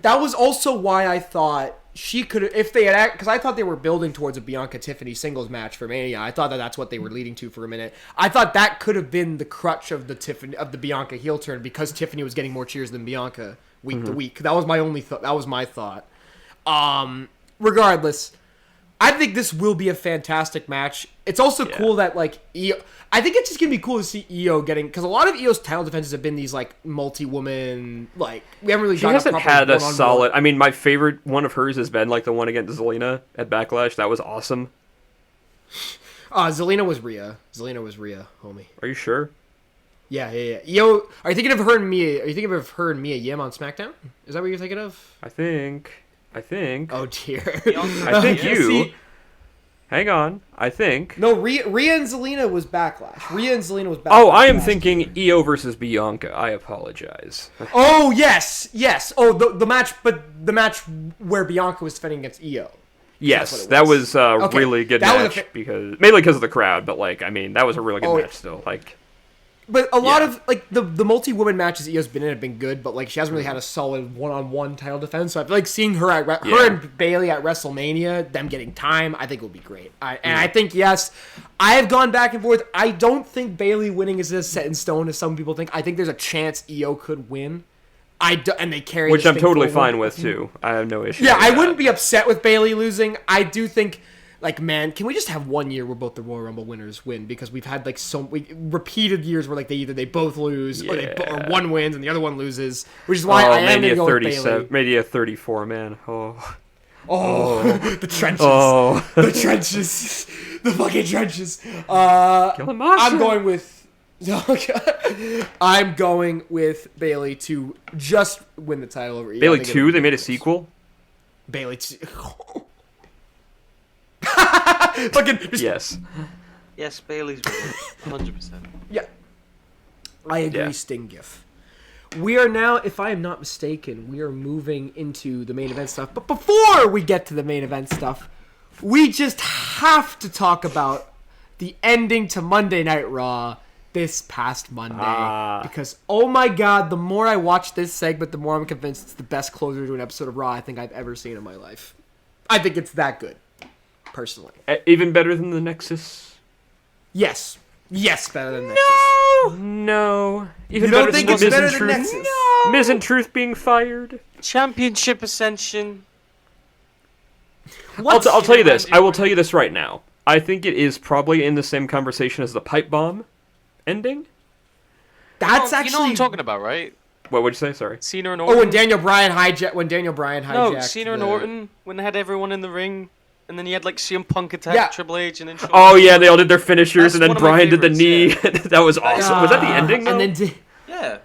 That was also why I thought she could, if they had, because I thought they were building towards a Bianca-Tiffany singles match for Mania. I thought that's what they were leading to for a minute. I thought that could have been the crutch of the Bianca heel turn because Tiffany was getting more cheers than Bianca week to week. That was my only thought. That was my thought. Regardless, I think this will be a fantastic match. It's also cool that Io. I think it's just gonna be cool to see Io getting, because a lot of Io's title defenses have been these multi-woman we haven't really. She hasn't had a solid. I mean, my favorite one of hers has been the one against Zelina at Backlash. That was awesome. Zelina was Rhea. Homie. Are you sure? Yeah. Io, are you thinking of her and Mia? Are you thinking of her and Mia Yim on SmackDown? Is that what you're thinking of? I think. Oh dear. I think you. See, hang on. I think. No, Rhea and Zelina was Backlash. Oh, I am thinking Io versus Bianca. I apologize. Oh, yes. Oh, the match, but the match where Bianca was defending against Io. Yes, that was a really good match mainly because of the crowd, but that was a really good match still. But a lot of the multi-woman matches Io's been in have been good, but she hasn't really had a solid one-on-one title defense. So I feel like seeing her her and Bayley at WrestleMania, them getting time, I think will be great. I think I have gone back and forth. I don't think Bayley winning is as set in stone as some people think. I think there's a chance Io could win. and they carry Which this I'm thing totally forward. fine with too. I have no issue. Yeah, with I that. wouldn't be upset with Bayley losing. I do think, like, man, can we just have 1 year where both the Royal Rumble winners win? Because we've had like repeated years where like they both lose or one wins and the other one loses, which is why I am gonna go with Bayley. Mania 34, man. Oh, the trenches, the trenches, the fucking trenches. I'm going with. I'm going with Bayley to just win the title over. Bayley 2. They made a sequel. Bayley 2. Fucking yes. Yes, Bayley's winning. 100%. Yeah. I agree, Yeah. Sting GIF. We are now, if I am not mistaken, we are moving into the main event stuff. But before we get to the main event stuff, we just have to talk about the ending to Monday Night Raw this past Monday. Because, oh my god, the more I watch this segment, the more I'm convinced it's the best closer to an episode of Raw I think I've ever seen in my life. I think it's that good, personally. Even better than the Nexus? Yes. Yes, better than Nexus. No. Even You don't better think than it's Miz better and than Truth? Nexus? No. Miz and Truth being fired? Championship Ascension. I'll tell you this. I will tell you this right now. I think it is probably in the same conversation as the pipe bomb ending. That's You know actually... what I'm talking about, right? What would you say? Sorry. Cena and Orton. Oh, when Daniel Bryan hijacked. No, Cena and Orton, when they had everyone in the ring, and then you had like CM Punk attack Yeah. Triple H, and then Shawn Oh yeah, they all did their finishers, That's and then one of my Bryan did the knee. favorites, That was awesome. Was that the ending? Though? And then... Yeah.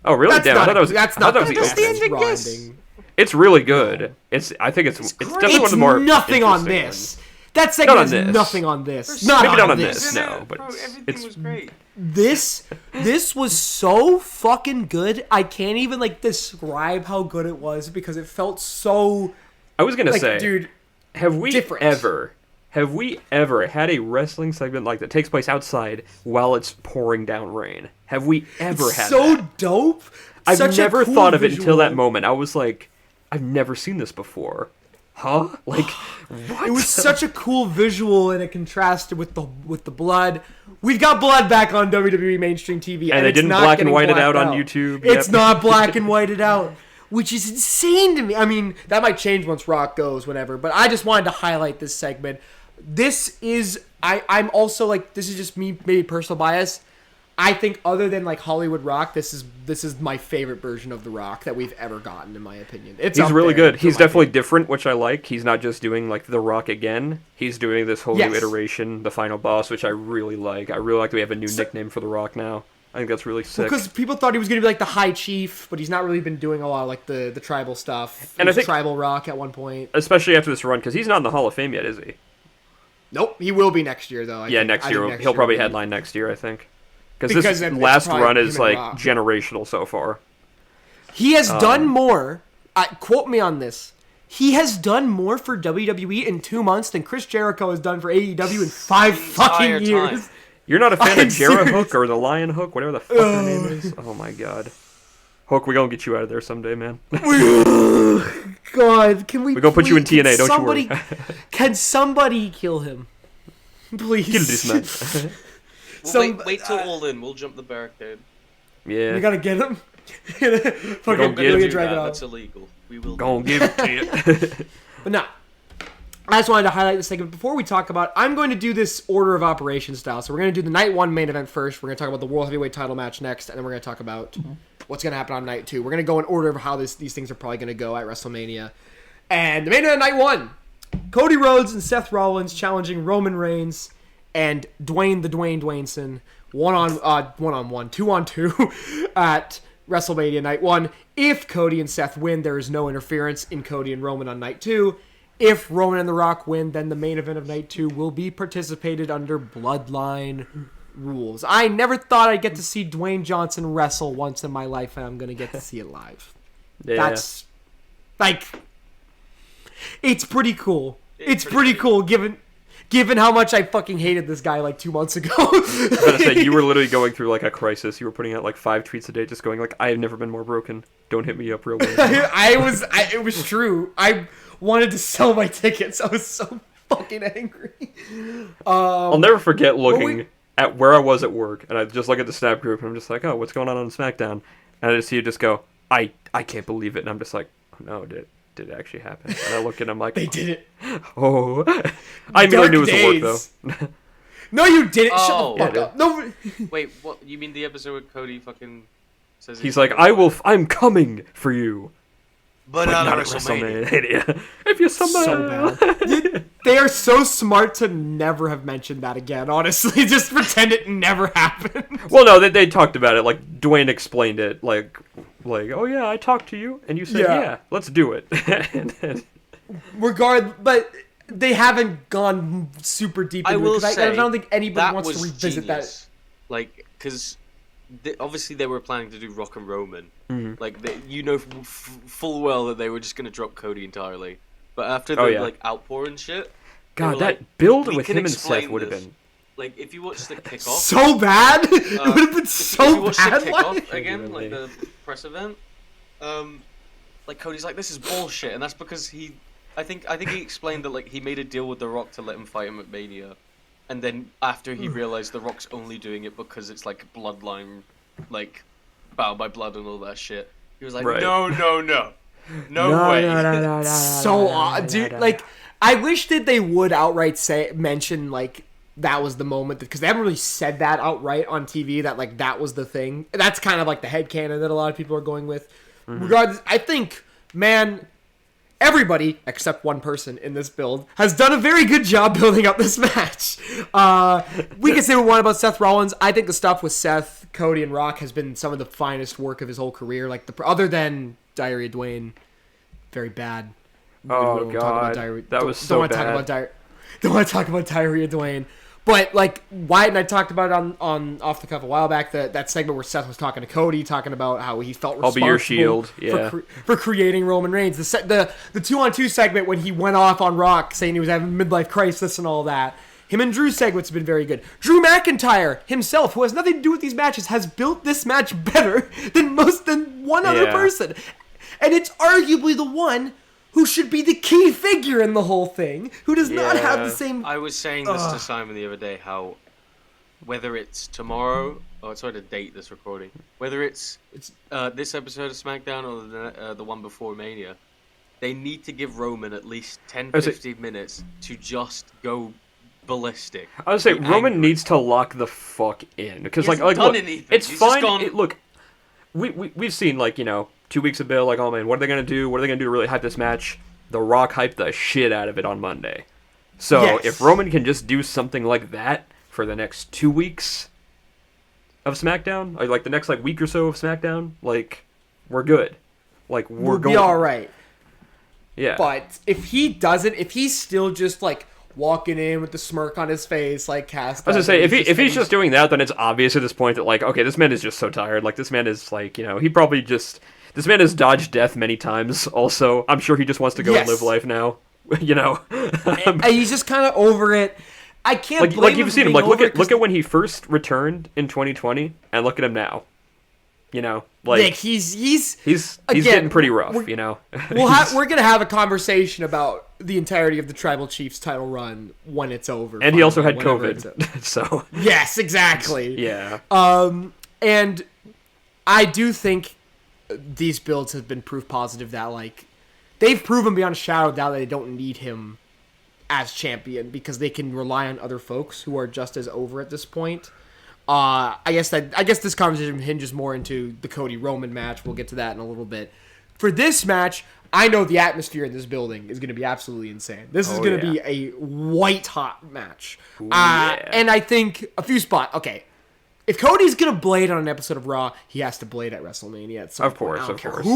Oh really? That's Damn, not, I thought that was. that's I thought not that was the the best opening. Raw yes. ending. It's really good. I think it's definitely one of the more. Nothing on interesting this. ones. That segment Not on is this. nothing on this. Not Maybe not on this. this. No, but Bro, everything it's was great. This was so fucking good. I can't even like describe how good it was because it felt so I was gonna like, say, dude, have we different. ever had a wrestling segment like that takes place outside while it's pouring down rain? Have we ever had so that? dope. I've Such a never cool thought of it visual. until that moment. I was like, I've never seen this before. Huh? Like, what? It was such a cool visual, and it contrasted with the blood. We've got blood back on WWE mainstream TV, And they it's didn't not black and getting white it blacked out on YouTube. It's Yep. not black and whited out, which is insane to me. I mean, that might change once Rock goes, whatever. But I just wanted to highlight this segment. This is I'm also like, this is just me, maybe personal bias. I think other than like Hollywood Rock, this is my favorite version of The Rock that we've ever gotten, in my opinion. He's really good. He's definitely different, which I like. He's not just doing like The Rock again. He's doing this whole new iteration, the final boss, which I really like. I really like that we have a new nickname for The Rock now. I think that's really sick. Because people thought he was going to be like the High Chief, but he's not really been doing a lot of like the tribal stuff. And I think Tribal Rock at one point. Especially after this run, because he's not in the Hall of Fame yet, is he? Next he will be next year though. Next year. He'll probably headline next year, I think. Because this it's last probably run him is and like Rock. generational so far. He has done more. Quote me on this. He has done more for WWE in 2 months than Chris Jericho has done for AEW in 5 fucking entire years. time. You're not a fan I'm of Jera serious. Hook or the Lion Hook, whatever the fuck her name is? Oh my god. Hook, we're gonna get you out of there someday, man. God, can we? We're gonna put you in please- TNA, don't somebody, you worry. Can somebody kill him? Please. Kill this man. Wait till all in. We'll jump the barricade. Yeah. We gotta get him. Gonna Fucking get him. drag it off. That's illegal. We will. Gonna give it to you. But no. I just wanted to highlight this segment before we talk about. I'm going to do this order of operation style. So we're going to do the night 1 main event first. We're going to talk about the World Heavyweight Title match next, and then we're going to talk about what's going to happen on night 2. We're going to go in order of how these things are probably going to go at WrestleMania. And the main event night 1, Cody Rhodes and Seth Rollins challenging Roman Reigns and Dwayne Dwayneson 1-on-1, 2-on-2 at WrestleMania night 1. If Cody and Seth win, there is no interference in Cody and Roman on night 2. If Roman and The Rock win, then the main event of night 2 will be participated under Bloodline rules. I never thought I'd get to see Dwayne Johnson wrestle once in my life, and I'm going to get to see it live. Yeah. That's, like, it's pretty cool. It's pretty cool given how much I fucking hated this guy like 2 months ago. I was gonna say, you were literally going through like a crisis. You were putting out like 5 tweets a day, just going like, "I have never been more broken. Don't hit me up real quick." It was true. I wanted to sell my tickets. I was so fucking angry. I'll never forget looking at where I was at work, and I just look at the Snap group, and I'm just like, "Oh, what's going on SmackDown?" And I just see you just go, I can't believe it, and I'm just like, oh no, did it actually happen? And I look at him like, They did it. oh, I immediately knew it was a work though. No, you didn't. Oh. Shut the fuck up. No. Wait, what? You mean the episode where Cody fucking says He's like, I'm coming for you. But not at WrestleMania. If you somehow... So bad. They are so smart to never have mentioned that again, honestly. Just pretend it never happened. Well, no, they talked about it. Like, Dwayne explained it. Like, oh yeah, I talked to you, and you said, yeah let's do it. But they haven't gone super deep into it. I don't think anybody wants to revisit genius. That. Like, because... obviously they were planning to do Rock and Roman. Mm-hmm. Like, full well that they were just going to drop Cody entirely. But after the like outpour and shit, God, that like, build with him and Seth would have been like, if you watch the kickoff, so bad. It would have been so if you watch bad. The kickoff again, like the press event, like Cody's like, this is bullshit, and that's because I think he explained that like he made a deal with The Rock to let him fight him at Mania. And then after he realized The Rock's only doing it because it's like bloodline, like Battle by Blood and all that shit, he was like, no way. No. So odd, dude. Like, I wish that they would outright mention like that was the moment, because they haven't really said that outright on TV. That like that was the thing. That's kind of like the headcanon that a lot of people are going with. Mm-hmm. Regardless, I think, man. Everybody, except one person in this build, has done a very good job building up this match. We can say what we want about Seth Rollins. I think the stuff with Seth, Cody, and Rock has been some of the finest work of his whole career. Like other than Diarrhea Dwayne, very bad. Oh God, that was so bad. Don't want to talk about Diarrhea Dwayne. But like Wyatt and I talked about it on Off the Cuff a while back, that segment where Seth was talking to Cody, talking about how he felt responsible I'll be your shield. for creating Roman Reigns. The 2-on-2 segment when he went off on Rock saying he was having a midlife crisis and all that. Him and Drew's segments have been very good. Drew McIntyre himself, who has nothing to do with these matches, has built this match better than one other person. And it's arguably the one who should be the key figure in the whole thing, who does not have the same... I was saying this to Simon the other day, how whether it's tomorrow, or sorry to date this recording, whether it's this episode of SmackDown or the one before Mania, they need to give Roman at least 10-15 minutes to just go ballistic. I would say Roman needs to lock the fuck in, because like look, it's fine. Look, we've seen, like, 2 weeks of build, like, oh man, what are they gonna do? What are they gonna do to really hype this match? The Rock hyped the shit out of it on Monday. So if Roman can just do something like that for the next 2 weeks of SmackDown, or like the next week or so of SmackDown, like, we're good. Like, we'll be all right. Yeah. But if he doesn't, if he's still just like walking in with the smirk on his face, like cast. I was gonna say, if he's just doing that, then it's obvious at this point that, like, okay, this man is just so tired. Like, this man is like, he probably just. This man has dodged death many times, also. I'm sure he just wants to go and live life now. And he's just kind of over it. I can't blame him. You've seen him. Like, look at when he first returned in 2020, and look at him now. Nick, he's again, getting pretty rough. We're gonna have a conversation about the entirety of the Tribal Chiefs title run when it's over. And he also had COVID, so. Yes, exactly. Yeah. And I do think these builds have been proof positive that, like, they've proven beyond a shadow of doubt that they don't need him as champion because they can rely on other folks who are just as over at this point. I guess this conversation hinges more into the Cody Roman match. We'll get to that in a little bit. For this match, I know the atmosphere in this building is going to be absolutely insane. This is going to be a white hot match. And I think a few spots. Okay. If Cody's gonna blade on an episode of Raw, he has to blade at WrestleMania at some point. Of course.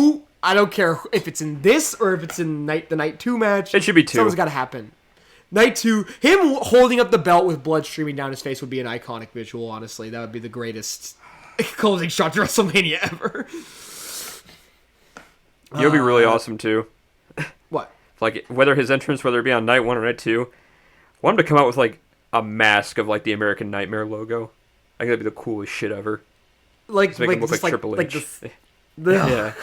I don't care if it's in this or if it's in the night 2 match. It should be 2. Something's got to happen. Night 2, him holding up the belt with blood streaming down his face would be an iconic visual. Honestly, that would be the greatest closing shot to WrestleMania ever. It would be really awesome too. What? Like, whether his entrance, whether it be on night 1 or night 2, I want him to come out with like a mask of like the American Nightmare logo. I think that'd be the coolest shit ever. Like, make him look like Triple H. Yeah.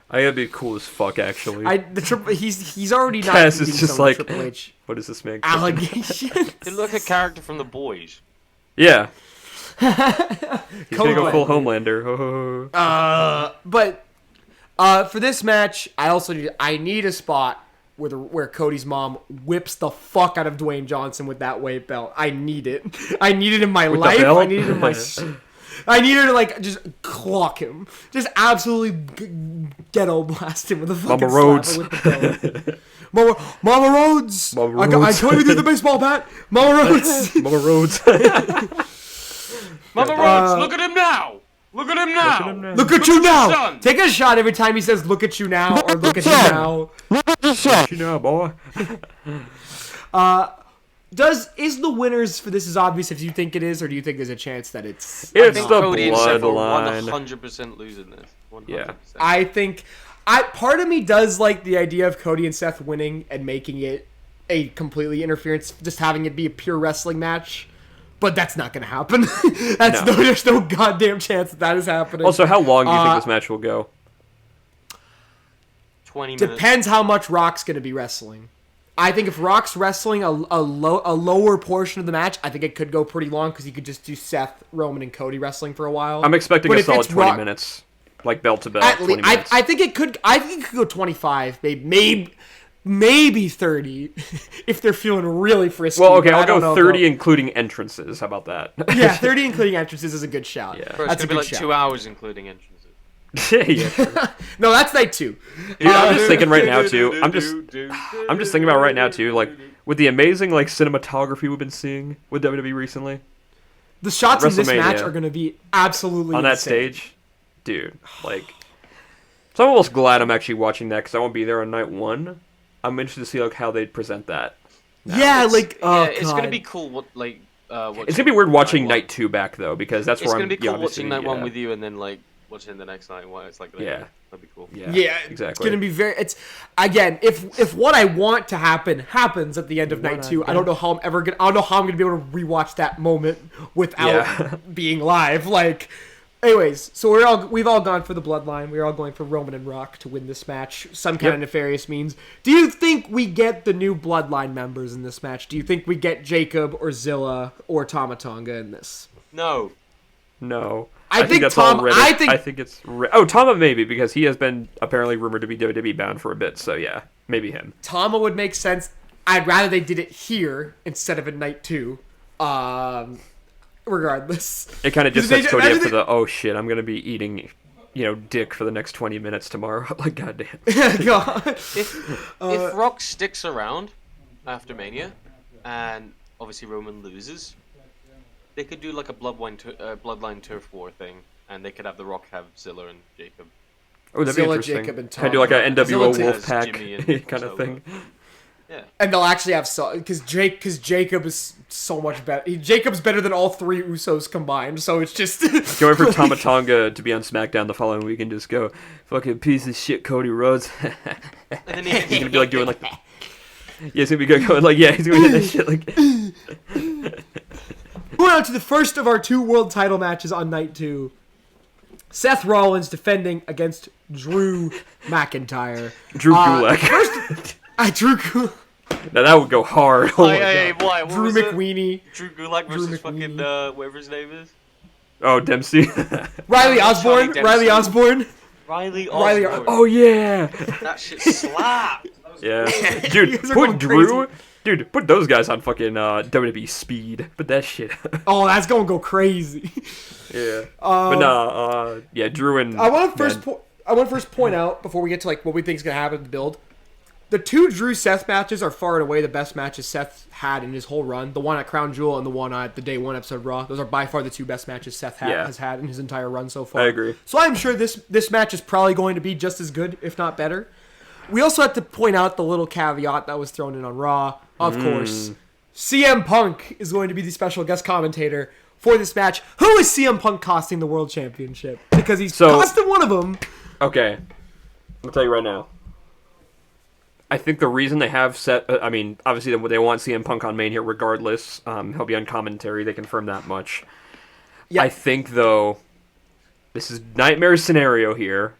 I think that'd be cool as fuck, actually. He's already not. Cass is just like, Triple H. What is this man? Allegations. They look like a character from The Boys. Yeah. He's gonna go full Homelander. But For this match, I need a spot where Cody's mom whips the fuck out of Dwayne Johnson with that weight belt. I need it. I need it in my With life. the belt? I need it in my. I need her to like just clock him, just absolutely ghetto blast him with a fucking Mama Rhodes. slapper with the belt. Mama Rhodes. Mama I Rhodes. told you to do the baseball bat. Mama Rhodes. Mama Rhodes. Mother Rhodes, look at him now! Look at him now! Look at you now. son. Take a shot every time he says "Look at you now" or "Look at you now." You know, boy. Is the winners for this as obvious as you think it is, or do you think there's a chance that it's? It's I think the Cody and Seth are bloodline. 100% losing this. 100%. Yeah. I think, part of me does like the idea of Cody and Seth winning and making it a completely interference, just having it be a pure wrestling match. But that's not going to happen. No. There's no goddamn chance that is happening. Also, how long do you think this match will go? 20 minutes. Depends how much Rock's going to be wrestling. I think if Rock's wrestling a lower portion of the match, I think it could go pretty long because you could just do Seth, Roman, and Cody wrestling for a while. I'm expecting But a if solid it's 20 Rock- minutes. Like bell to bell, At 20 least, minutes. I think it could go 25, maybe 30 if they're feeling really frisky. Well, okay, but I I'll don't go know 30 including entrances. How about that? Yeah, 30 including entrances is a good shout. Yeah. Bro, it's That's a gonna be good like shout. 2 hours including entrances. Yeah, true. No, that's night 2. Dude, I'm just thinking right now too. I'm just thinking about right now too. Like with the amazing like cinematography we've been seeing with WWE recently The shots in this WrestleMania. match are going to be absolutely on that insane. stage, dude. Like, so I'm almost glad I'm actually watching that because I won't be there on night 1. I'm interested to see like how they'd present that. Yeah, like It's God. gonna be cool. It's gonna be weird watching night 2 back though because that's It's where gonna I'm. be cool obviously, watching night 1 yeah. with you and then like watching the next night. Why it's like Yeah. that'd be cool. Yeah, Yeah, exactly. It's gonna be very. It's again, if what I want to happen happens at the end of night 2, I don't know how I'm ever gonna. I don't know how I'm gonna be able to rewatch that moment without Yeah. being live. Like, anyways, so we've all gone for the bloodline. We're all going for Roman and Rock to win this match, some kind of nefarious means. Do you think we get the new bloodline members in this match? Do you think we get Jacob or Zilla or Tama Tonga in this? No. No. I think that's Tom- all Reddit. I think- I think it's Tama maybe because he has been apparently rumored to be WWE bound for a bit. So yeah, maybe him. Tama would make sense. I'd rather they did it here instead of in night 2. Regardless. It kind of just They- sets Cody up imagine for the shit, I'm gonna be eating, dick for the next 20 minutes tomorrow. Like goddamn. God. If Rock sticks around after Mania, and obviously Roman loses, they could do like a bloodline turf war thing, and they could have The Rock have Zilla and Jacob. Oh, that'd be Zilla, interesting. Jacob, and Kind of do like a NWO Zilla Wolfpack Jimmy and kind of Solo. thing. Yeah. And they'll actually have because Jacob is so much better. Jacob's better than all 3 Usos combined. So it's just Going for Tama Tonga to be on SmackDown the following week and just go, fucking piece of shit, Cody Rhodes. And then He's gonna be like doing like, yeah, he's gonna be going like, yeah, he's gonna be that shit like. Going on to the first of our 2 world title matches on night 2. Seth Rollins defending against Drew McIntyre. Drew Gulak. Drew Gulak. Now that would go hard. Oh my God. what Drew was it? McWeenie. Drew Gulak versus McWeenie. fucking whatever his name is. Oh, Dempsey. Riley Charlie Osborne. Dempsey. Riley Osborne. Riley Riley- Osborne. Oh yeah. That shit slapped. Yeah. You Dude, guys are put going Drew. crazy. Dude, put those guys on fucking WWE Speed. Put that shit. Oh, that's gonna go crazy. Yeah. But nah, yeah, Drew and I want to first point out before we get to like what we think is gonna happen in the build. The 2 Drew Seth matches are far and away the best matches Seth had in his whole run. The one at Crown Jewel and the one at the Day 1 episode of Raw. Those are by far the 2 best matches Seth has had in his entire run so far. I agree. So I'm sure this match is probably going to be just as good, if not better. We also have to point out the little caveat that was thrown in on Raw. Of course, CM Punk is going to be the special guest commentator for this match. Who is CM Punk costing the World Championship? Because he's costing one of them. Okay. I'm gonna tell you right now. I think the reason they have I mean, obviously they want CM Punk on main here regardless. He'll be on commentary. They confirm that much. Yeah. I think, though, this is nightmare scenario here.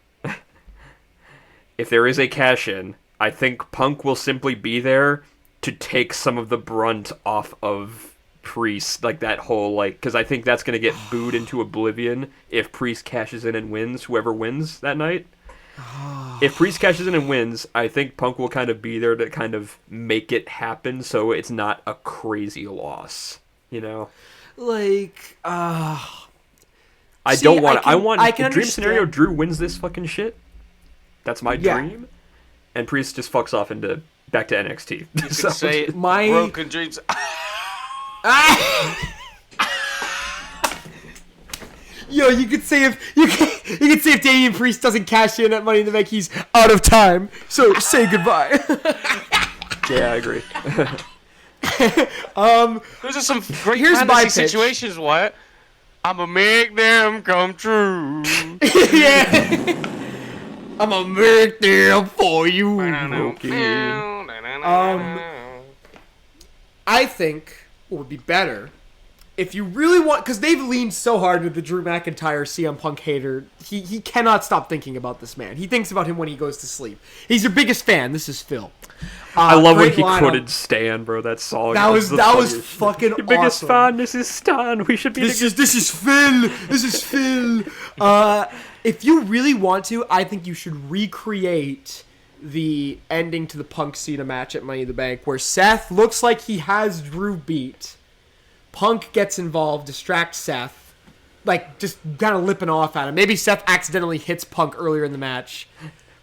If there is a cash-in, I think Punk will simply be there to take some of the brunt off of Priest, like that whole, like, because I think that's going to get booed into oblivion if Priest cashes in and wins, whoever wins that night. If Priest cashes in and wins, I think Punk will kind of be there to kind of make it happen, so it's not a crazy loss. You know, Like, I See, don't want. I I want can the dream understand- scenario. Drew wins this fucking shit. That's my Yeah. dream, and Priest just fucks off into back to NXT. You could So- say it, My- broken dreams. yo, you could say if Damian Priest doesn't cash in at Money in the Bank, he's out of time. So say goodbye. yeah, I agree. Those are some great Here's my fantasy pitch. situations, Wyatt. I'ma make them come true. Yeah. I'm gonna make them for you. I think what would be better if you really want, because they've leaned so hard into the Drew McIntyre CM Punk hater. He cannot stop thinking about this man. He thinks about him when he goes to sleep. He's your biggest fan. This is Phil. I love when great he lineup. quoted Stan, bro. That song. That was the that was funniest shit. fucking Your biggest awesome. fan. This is Stan. We should be. This is Phil. This is Phil. If you really want to, I think you should recreate the ending to the Punk Cena match at Money in the Bank, where Seth looks like he has Drew beat. Punk gets involved, distracts Seth, like just kind of lipping off at him. Maybe Seth accidentally hits Punk earlier in the match.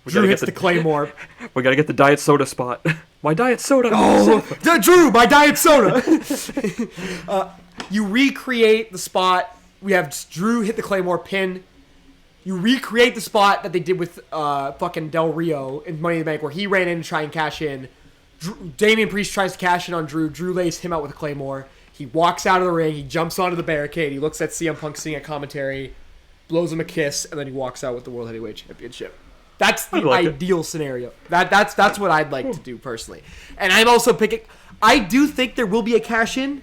Drew gotta hits get the Claymore. We gotta get the diet soda spot. My diet soda. Oh, Drew, my diet soda. You recreate the spot. We have Drew hit the Claymore pin. You recreate the spot that they did with fucking Del Rio in Money in the Bank, where he ran in to try and cash in. Damian Priest tries to cash in on Drew. Drew lays him out with a Claymore. He walks out of the ring. He jumps onto the barricade. He looks at CM Punk sitting at commentary, blows him a kiss, and then he walks out with the World Heavyweight Championship. That's the like it. ideal scenario. That's what I'd like to do personally. And I'm also picking. I do think there will be a cash in,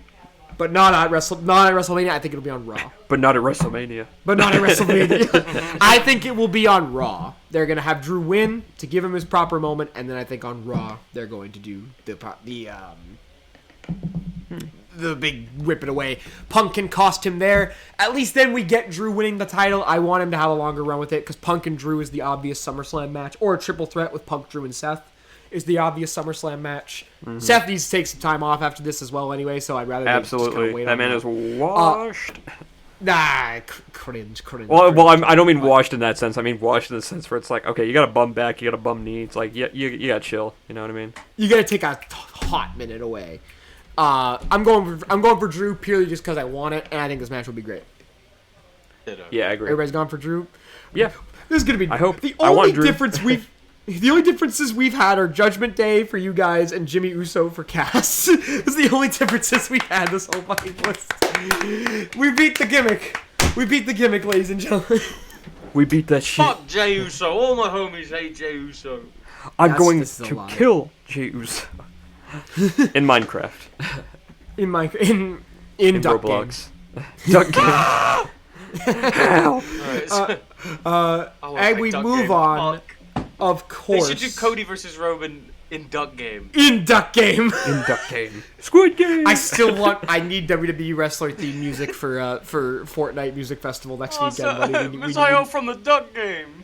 but not at WrestleMania. I think it'll be on Raw. But not at WrestleMania. But not at WrestleMania. I think it will be on Raw. They're gonna have Drew win to give him his proper moment, and then I think on Raw they're going to do the big whip it away. Punk can cost him there. At least then we get Drew winning the title. I want him to have a longer run with it because Punk and Drew is the obvious SummerSlam match, or a triple threat with Punk, Drew, and Seth is the obvious SummerSlam match. Seth needs to take some time off after this as well anyway, so I'd rather they just kinda Absolutely. wait That on man that. is washed. Nah, cringe. Well, I don't mean washed in that sense. I mean washed in the sense where it's like, okay, you got a bum back, you got a bum knee. It's like, you got to chill. You know what I mean? You gotta take a hot minute away. I'm going for Drew purely just because I want it, and I think this match will be great. Yeah, I agree. Everybody's gone for Drew. Yeah. This is gonna be. I hope- the I only want Drew. the only differences we've had are Judgment Day for you guys and Jimmy Uso for Cass. That's the only differences we've had this whole fucking list. We beat the gimmick. We beat the gimmick, ladies and gentlemen. We beat that shit. Fuck Jey Uso. All my homies hate Jey Uso. I'm going this is a to lie. kill Jey Uso. In Minecraft. In In Duck Roblox. Duck Game. Hell. Alright, so, I wanna and play we Duck move Game. on. Fuck. Of They course. should do Cody versus Roman in Duck Game. In Duck Game. In Duck Game. Squid Game. I need WWE wrestler theme music for Fortnite Music Festival next weekend, buddy. Messiah from the Duck Game.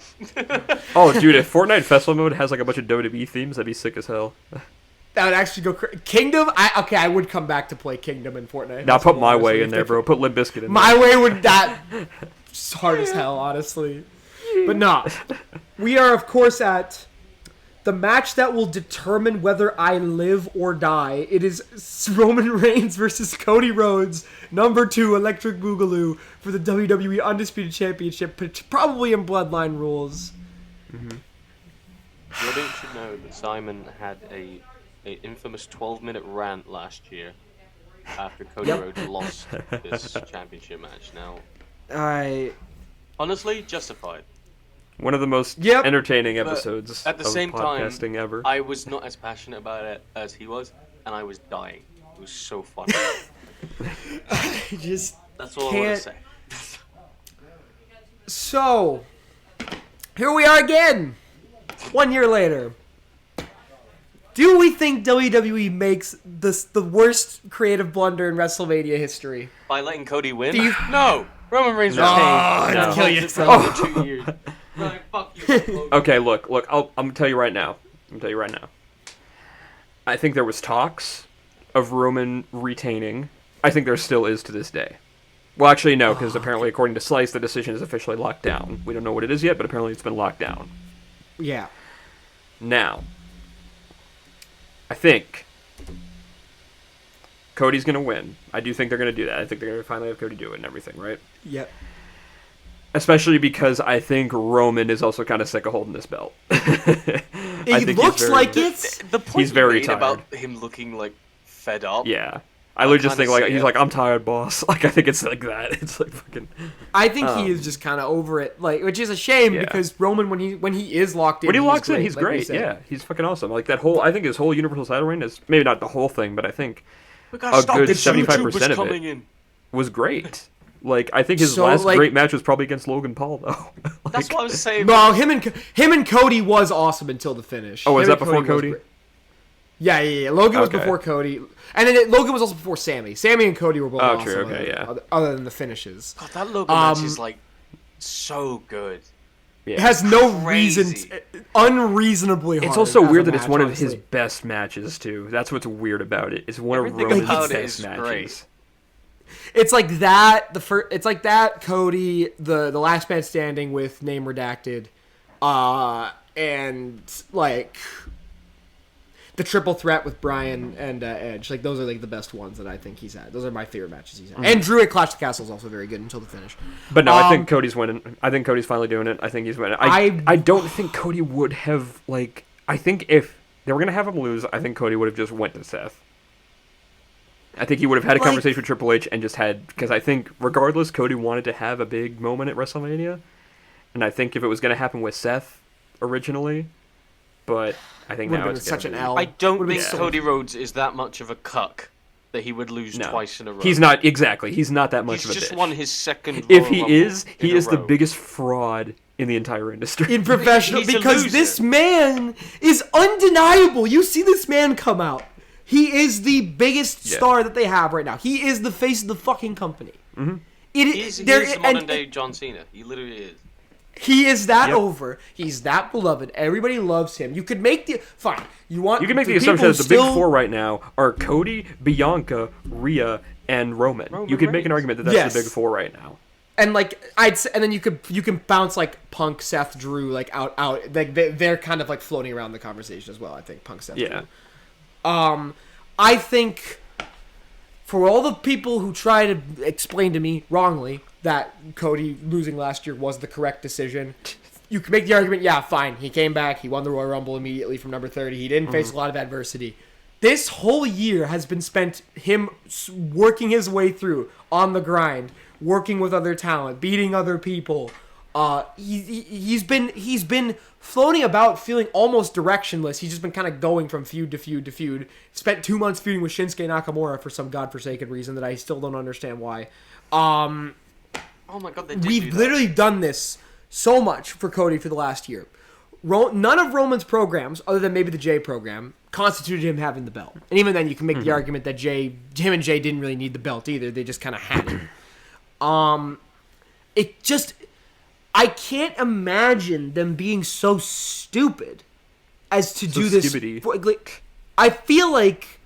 Oh, dude, if Fortnite Festival Mode has like a bunch of WWE themes, that'd be sick as hell. That would actually go Kingdom. I would come back to play Kingdom in Fortnite. Now put Festival, My honestly, Way if in they there, bro. Put Limp Bizkit in My there. Way would it's hard as hell, honestly. But no, we are of course at the match that will determine whether I live or die. It is Roman Reigns versus Cody Rhodes, number 2 Electric Boogaloo for the WWE Undisputed Championship, probably in Bloodline rules. The audience should know that Simon had a infamous 12-minute rant last year after Cody Rhodes lost this championship match. Now, honestly, justified. One of the most Yep. entertaining But episodes at the of same time, podcasting ever. I was not as passionate about it as he was, and I was dying. It was so fun. Just That's all I want to say. so here we are again, 1 year later. Do we think WWE makes the worst creative blunder in WrestleMania history? By letting Cody win? Do you- No! Roman Reigns No. retained. No. Kill Holds it yourself. for 2 years. Right, fuck you, Logan. Okay, look. I'm gonna tell you right now. I think there was talks of Roman retaining. I think there still is to this day. Well, actually, no, because apparently, according to Slice, the decision is officially locked down. We don't know what it is yet, but apparently it's been locked down. Yeah. Now, I think Cody's going to win. I do think they're going to do that. I think they're going to finally have Cody do it and everything, right? Yep. Especially because I think Roman is also kind of sick of holding this belt. It looks like it. The point He's very you made tired. about him looking like fed up. Yeah. I would just think kinda like see he's it. like, I'm tired, boss. Like I think it's like that. It's like fucking. I think he is just kind of over it, like, which is a shame Yeah. because Roman, when he is locked in, When he locks in, he's like we great. said. Yeah, he's fucking awesome. Like that whole, I think his whole Universal title reign is maybe not the whole thing, but I think We gotta a stop good the 75% YouTubers of coming it in. was great. Like I think his So, last like- great match was probably against Logan Paul though. That's what I was saying. No, him and Cody was awesome until the finish. Oh, was Him that and before was Cody? great. Yeah. Logan was Okay. before Cody, and then Logan was also before Sammy. Sammy and Cody were both Oh, awesome. true, okay, yeah. Other than the finishes, God, that Logan match Um, is like so good. Yeah. it has no Crazy. reason, unreasonably hard. It's also as a weird that it's match, one of honestly. his best matches too. That's what's weird about it. It's one Everything of Roman's about it best is matches. great. It's like that. It's like that. Cody, the last man standing with name redacted, and like the triple threat with Bryan and Edge. Like those are like the best ones that I think he's had. Those are my favorite matches he's had. And Drew at Clash of the Castle is also very good until the finish. But no, I think Cody's winning. I think Cody's finally doing it. I think he's winning. I- I don't think Cody would have like. I think if they were gonna have him lose, I think Cody would have just went to Seth. I think he would have had a Like- conversation with Triple H and just had, because I think regardless, Cody wanted to have a big moment at WrestleMania, and I think if it was gonna happen with Seth originally, but I think Would've now been it's such gonna an be- L. I don't Would've been think so- Cody Rhodes is that much of a cuck that he would lose No. twice in a row. He's not exactly. He's not that much He's of a just bitch. won his second. If Royal he Rumble is, he in a is the row. biggest fraud in the entire industry. in professional He's a because loser. this man is undeniable. You see this man come out. He is the biggest Yeah. star that they have right now. He is the face of the fucking company. Mm-hmm. He's the modern day John Cena. He literally is. He is that Yep. over. He's that beloved. Everybody loves him. You could make the fine. You want You can make the people assumption that the big still- four right now are Cody, Bianca, Rhea, and Roman. You could make an Reigns. argument that that's Yes. the big four right now. And like and then you can bounce like Punk, Seth, Drew like out. Like they're kind of like floating around the conversation as well. I think Punk, Seth, Yeah. Drew. I think for all the people who try to explain to me wrongly that Cody losing last year was the correct decision, you can make the argument, yeah, fine. He came back. He won the Royal Rumble immediately from number 30. He didn't face a lot of adversity. This whole year has been spent him working his way through on the grind, working with other talent, beating other people. He's been floating about, feeling almost directionless. He's just been kind of going from feud to feud to feud. Spent 2 months feuding with Shinsuke Nakamura for some godforsaken reason that I still don't understand why. Oh my god, they did We've do that. literally done this so much for Cody for the last year. None of Roman's programs, other than maybe the Jay program, constituted him having the belt. And even then, you can make the argument that him and Jay didn't really need the belt either. They just kind of had it. It just, I can't imagine them being so stupid as to do this. skibbity. Like, I feel like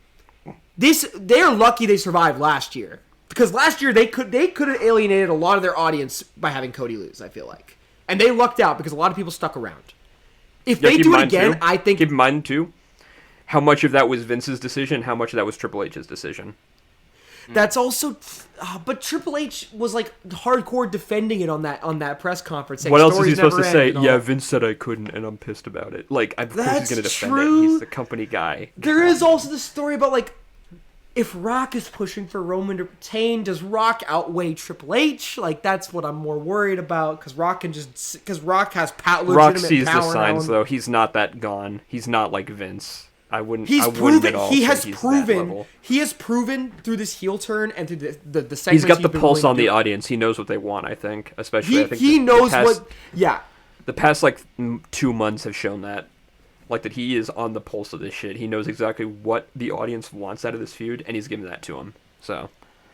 they're lucky they survived last year. Because last year they could have alienated a lot of their audience by having Cody lose, I feel like. And they lucked out because a lot of people stuck around. If Yeah, they keep do in it mind, again, too- I think Keep in mind, too, how much of that was Vince's decision, how much of that was Triple H's decision. that's also. But Triple H was like hardcore defending it on that press conference. saying What else is he stories supposed to never say? end and all Yeah, that. Vince said I couldn't, and I'm pissed about it. Like, of course That's he's going to defend true. it. He's the company guy. There is also the story about like, if Rock is pushing for Roman to retain, does Rock outweigh Triple H? Like that's what I'm more worried about because Rock has legitimate Rock sees power the now signs, and- though. He's not that gone. He's not like Vince. I wouldn't. He's I wouldn't proven. at all He say has he's that proven. level. He has proven through this heel turn and through the segments He's got the been pulse willing on to the do. audience. He knows what they want. I think, especially. He I think he the knows past, what. Yeah. The past like 2 months have shown that, like that he is on the pulse of this shit. He knows exactly what the audience wants out of this feud, and he's giving that to him. So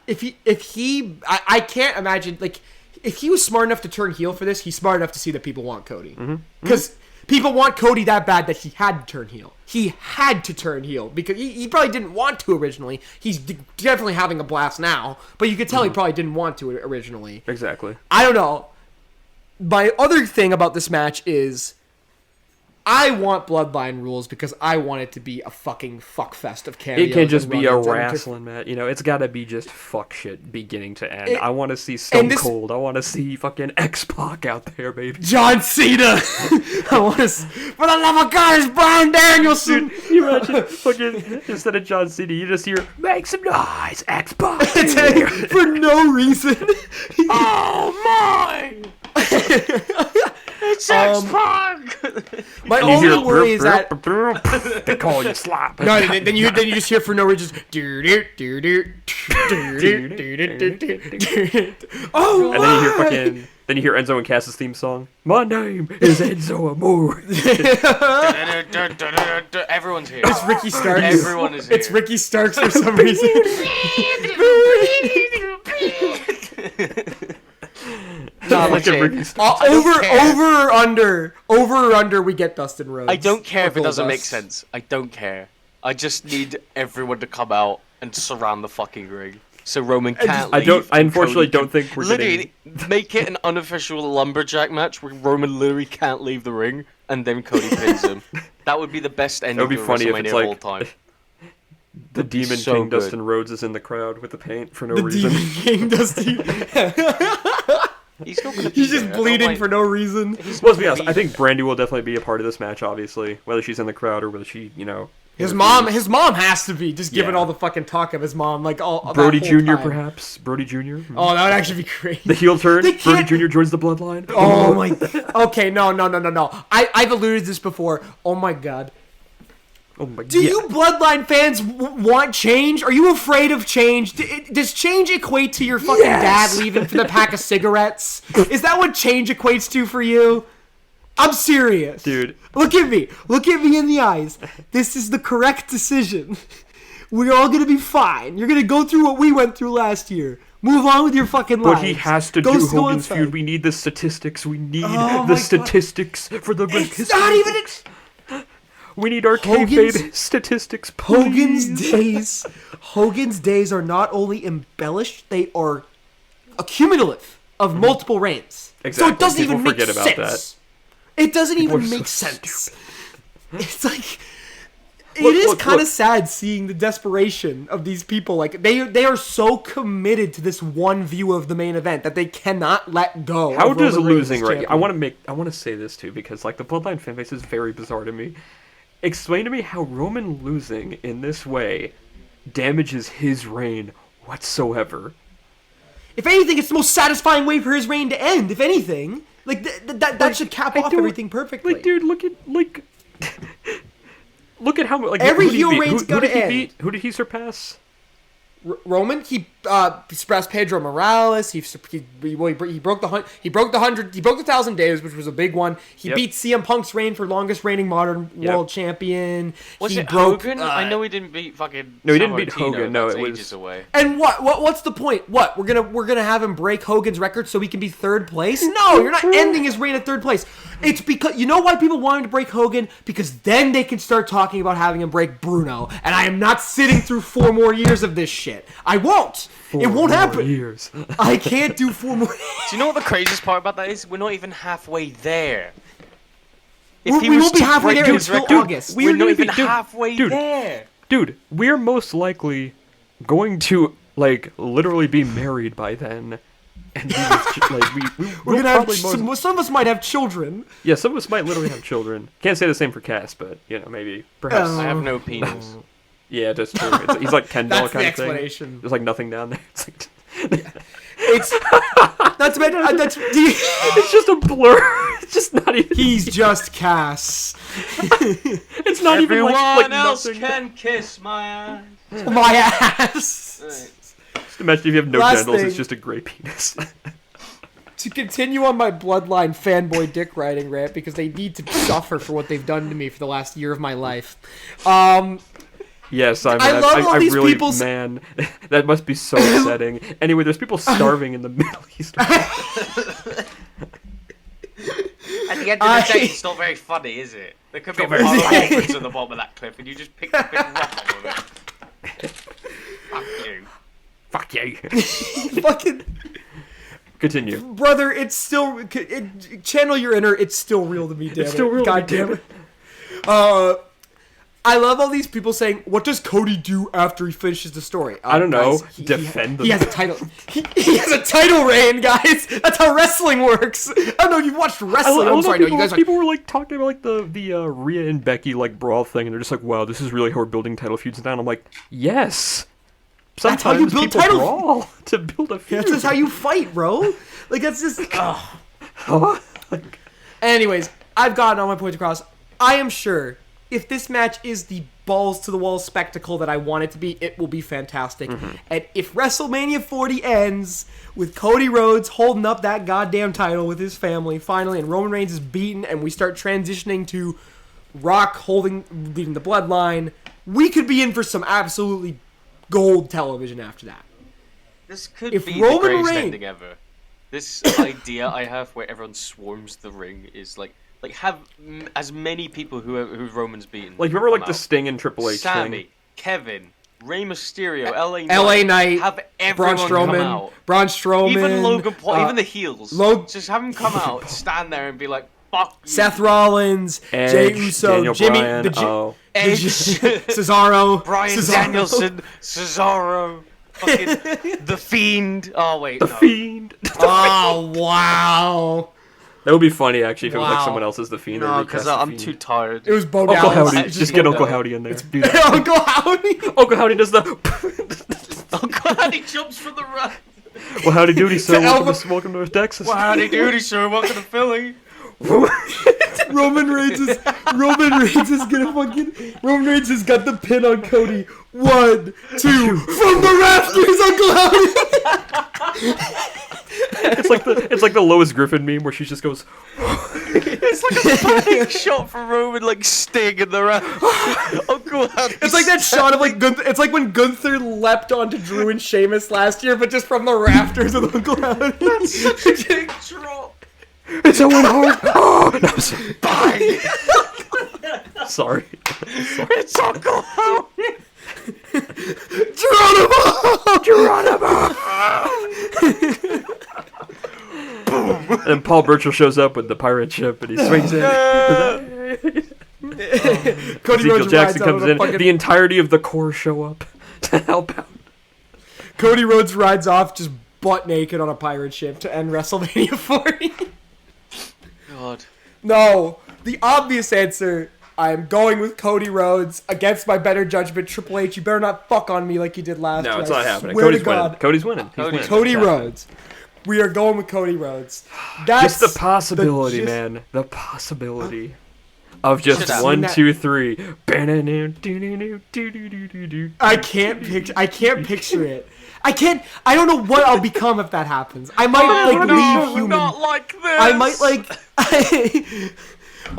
If he I can't imagine like if he was smart enough to turn heel for this, he's smart enough to see that people want Cody. Because people want Cody that bad that he had to turn heel. He had to turn heel because he probably didn't want to originally. He's definitely having a blast now, but you could tell he probably didn't want to originally. Exactly. I don't know. My other thing about this match is I want Bloodline rules because I want it to be a fucking fuckfest of cameos. It can't just and be a run-ins. wrestling match. You know, it's got to be just fuck shit beginning to end. I want to see Stone Cold. I want to see fucking X-Pac out there, baby. John Cena. I want to. For the love of God, it's Bryan Danielson. Dude, you imagine fucking instead of John Cena, you just hear "Make some noise, X-Pac" For no reason. Oh my! It's X-Pac! My And you hear, only worry is that they call you slap. no, then you just hear for no reason. Oh And then you hear Enzo and Cass's theme song. My name is Enzo Amore. Everyone's here. It's Ricky Starks. Everyone is here. It's Ricky Starks for some reason. No, Like a legit. Ricky Starks. Over or under, we get Dustin Rhodes. I don't care if it doesn't make Goldust. sense. I don't care. I just need everyone to come out and surround the fucking ring. So Roman can't I leave. don't. I and unfortunately Cody don't think we're literally getting. make it an unofficial lumberjack match where Roman literally can't leave the ring and then Cody pins him. That would be the best ending It would be to a funny if WrestleMania it's of all like time. the Demon so King good. Dustin Rhodes is in the crowd with the paint for no The reason. Demon King Dustin. He's not gonna be He's just there. I don't bleeding mind- for no reason. He's Well, not to be honest, gonna I think Brandy will definitely be a part of this match. Obviously, whether she's in the crowd or whether she, His mom has to be just giving Yeah. all the fucking talk of his mom, like all that Brody whole Jr. time. perhaps. Brody Jr. Oh, that would actually be great. The heel turn. They Brody can't- Jr. joins the bloodline. Oh my. Okay, no. I've alluded to this before. Oh my god. Oh my Do yeah. you Bloodline fans want change? Are you afraid of change? Does change equate to your fucking dad leaving for the pack of cigarettes? Is that what change equates to for you? I'm serious. Dude. Look at me. Look at me in the eyes. This is the correct decision. We're all gonna be fine. You're gonna go through what we went through last year. Move on with your fucking lives. But he has to Go do still Hogan's outside. feud. We need the statistics. We need Oh my the God. statistics for the It's not even... We need our Hogan's- kayfabe statistics, please. Hogan's days are not only embellished, they are accumulative of multiple reigns. So Exactly. it doesn't People even make forget about sense. It doesn't People even are so make sense. stupid. It's like Look, it is look, kind of look. sad seeing the desperation of these people. Like they are so committed to this one view of the main event that they cannot let go. How of does Roman Reigns losing as right? champion. I want to say this too because like the Bloodline fan base is very bizarre to me. Explain to me how Roman losing in this way damages his reign whatsoever. If anything, it's the most satisfying way for his reign to end. If anything, like that should cap off don't- everything perfectly. Like, dude, look at how like Every who did he heel beat? reign's Who gotta did he end. beat? Who did he surpass? Roman, he surpassed Pedro Morales. He broke the 1,000 days, which was a big one. He Yep. beat CM Punk's reign for longest reigning modern world champion. Was he it broke, Hogan? I know he didn't beat fucking. No, he didn't beat Sammartino. Hogan. No, That's it was- ages away. And what's the point? What we're gonna have him break Hogan's record so he can be third place? No, you're not ending his reign at third place. It's because you know why people want him to break Hogan, because then they can start talking about having him break Bruno. And I am not sitting through 4 more years of this shit. I won't. It won't happen. Years. I can't do 4 more. Do you know what the craziest part about that is? We're not even halfway there. We won't be halfway there his until record, August. We're not gonna even be- dude, halfway dude. there. Dude, we're most likely going to like literally be married by then, and be with, like We're we'll gonna have probably some of us might have children. yeah, some of us might literally have children. Can't say the same for Cass, but maybe perhaps. Oh. I have no penis. Yeah, that's true. He's like Ken doll That's the kind of thing. explanation. There's like nothing down there. It's like It's that's meant. That's it's just a blur. It's just not even. he's just Cass. It's not Everyone even like else nothing. can kiss my ass. My ass. Just imagine if you have no Last genitals. thing. It's just a gray penis. To continue on my bloodline fanboy dick riding rant, because they need to suffer for what they've done to me for the last year of my life. Yes, I mean, I love all these really, people's- man, that must be so upsetting. Anyway, there's people starving in the Middle East. At the end of the day, it's not very funny, is it? There could be a pile of orphans at the bottom of that cliff, and you just pick the big rock off of it. Fuck you. Fuck you. Fucking Continue. brother, it's still channel your inner. It's still real to me. Damn It's still real to God me, damn damn it. I love all these people saying, "What does Cody do after he finishes the story?" I don't know. Guys, Defend he has a title. He has a title reign, guys. That's how wrestling works. I don't know if you've watched wrestling. I'm sorry, no, you guys are. People were like talking about like the Rhea and Becky like brawl thing, and they're just like, "Wow, this is really how we're building title feuds now." And I'm like, "Yes." That's how you Sometimes build people title- brawl to build a feud. That's just how you fight, bro. Like that's just. Huh? Anyways, I've gotten all my points across. I am sure if this match is the balls to the wall spectacle that I want it to be, it will be fantastic. And if WrestleMania 40 ends with Cody Rhodes holding up that goddamn title with his family finally, and Roman Reigns is beaten, and we start transitioning to Rock leading the bloodline, we could be in for some absolutely gold television after that. This could If be Roman the greatest Reigns- ending ever. This idea I have where everyone swarms the ring is like have as many people who Roman's beaten. Like remember like come the out. Sting and Triple H Sammy, thing? Kevin, Rey Mysterio, LA LA Knight, have Braun everyone come Strowman, out. Braun Strowman, Even Logan Paul, even the heels. Just have them come out, stand there, and be like, "Fuck you." Seth Rollins, Edge, Jey Uso, Daniel Jimmy, Bryan, Edge, Cesaro, Bryan Cesaro. Danielson, Cesaro, fucking The Fiend. Oh wait, The no. Fiend. Oh wow! That would be funny actually if it was like Wow. someone else's The Fiend. or No, recast because The I'm Fiend. too tired. It was Bo Uncle Dallas. Howdy. Just get Uncle Howdy in there. Do that. Uncle Howdy. Uncle Howdy does the. Oh god, he jumps from the run. Well, howdy doody, sir. Elbow- Welcome to Texas. Well, howdy doody, sir. Welcome to Philly. Roman Reigns has got the pin on Cody. 1, 2, from the rafters, Uncle Howdy. It's like the Lois Griffin meme where she just goes. It's like a panic shot for Roman, like Sting in the round. Uncle Howdy. It's like that shot of like it's like when Gunther leapt onto Drew and Sheamus last year, but just from the rafters with Uncle Howdy. That's such a big drop. It's Owen Hart. Oh, no, sorry. Sorry. It's Uncle Howdy. And then Paul Burchill shows up with the pirate ship and he swings in. Cody Ezekiel Rhodes Jackson rides out comes on a in. fucking- The entirety of the core show up to help out. Cody Rhodes rides off just butt naked on a pirate ship to end WrestleMania 40. God. No, the obvious answer. I am going with Cody Rhodes against my better judgment. Triple H, you better not fuck on me like you did last No, year. it's I not happening. swear Cody's to God. winning. Cody's winning. He's winning. Cody It's happening. Rhodes. We are going with Cody Rhodes. That's Just the possibility, the gist- man. The possibility of just Should have 1, seen that. 2, 3. I can't picture it. I don't know what I'll become if that happens. I might leave human. Not like this. I might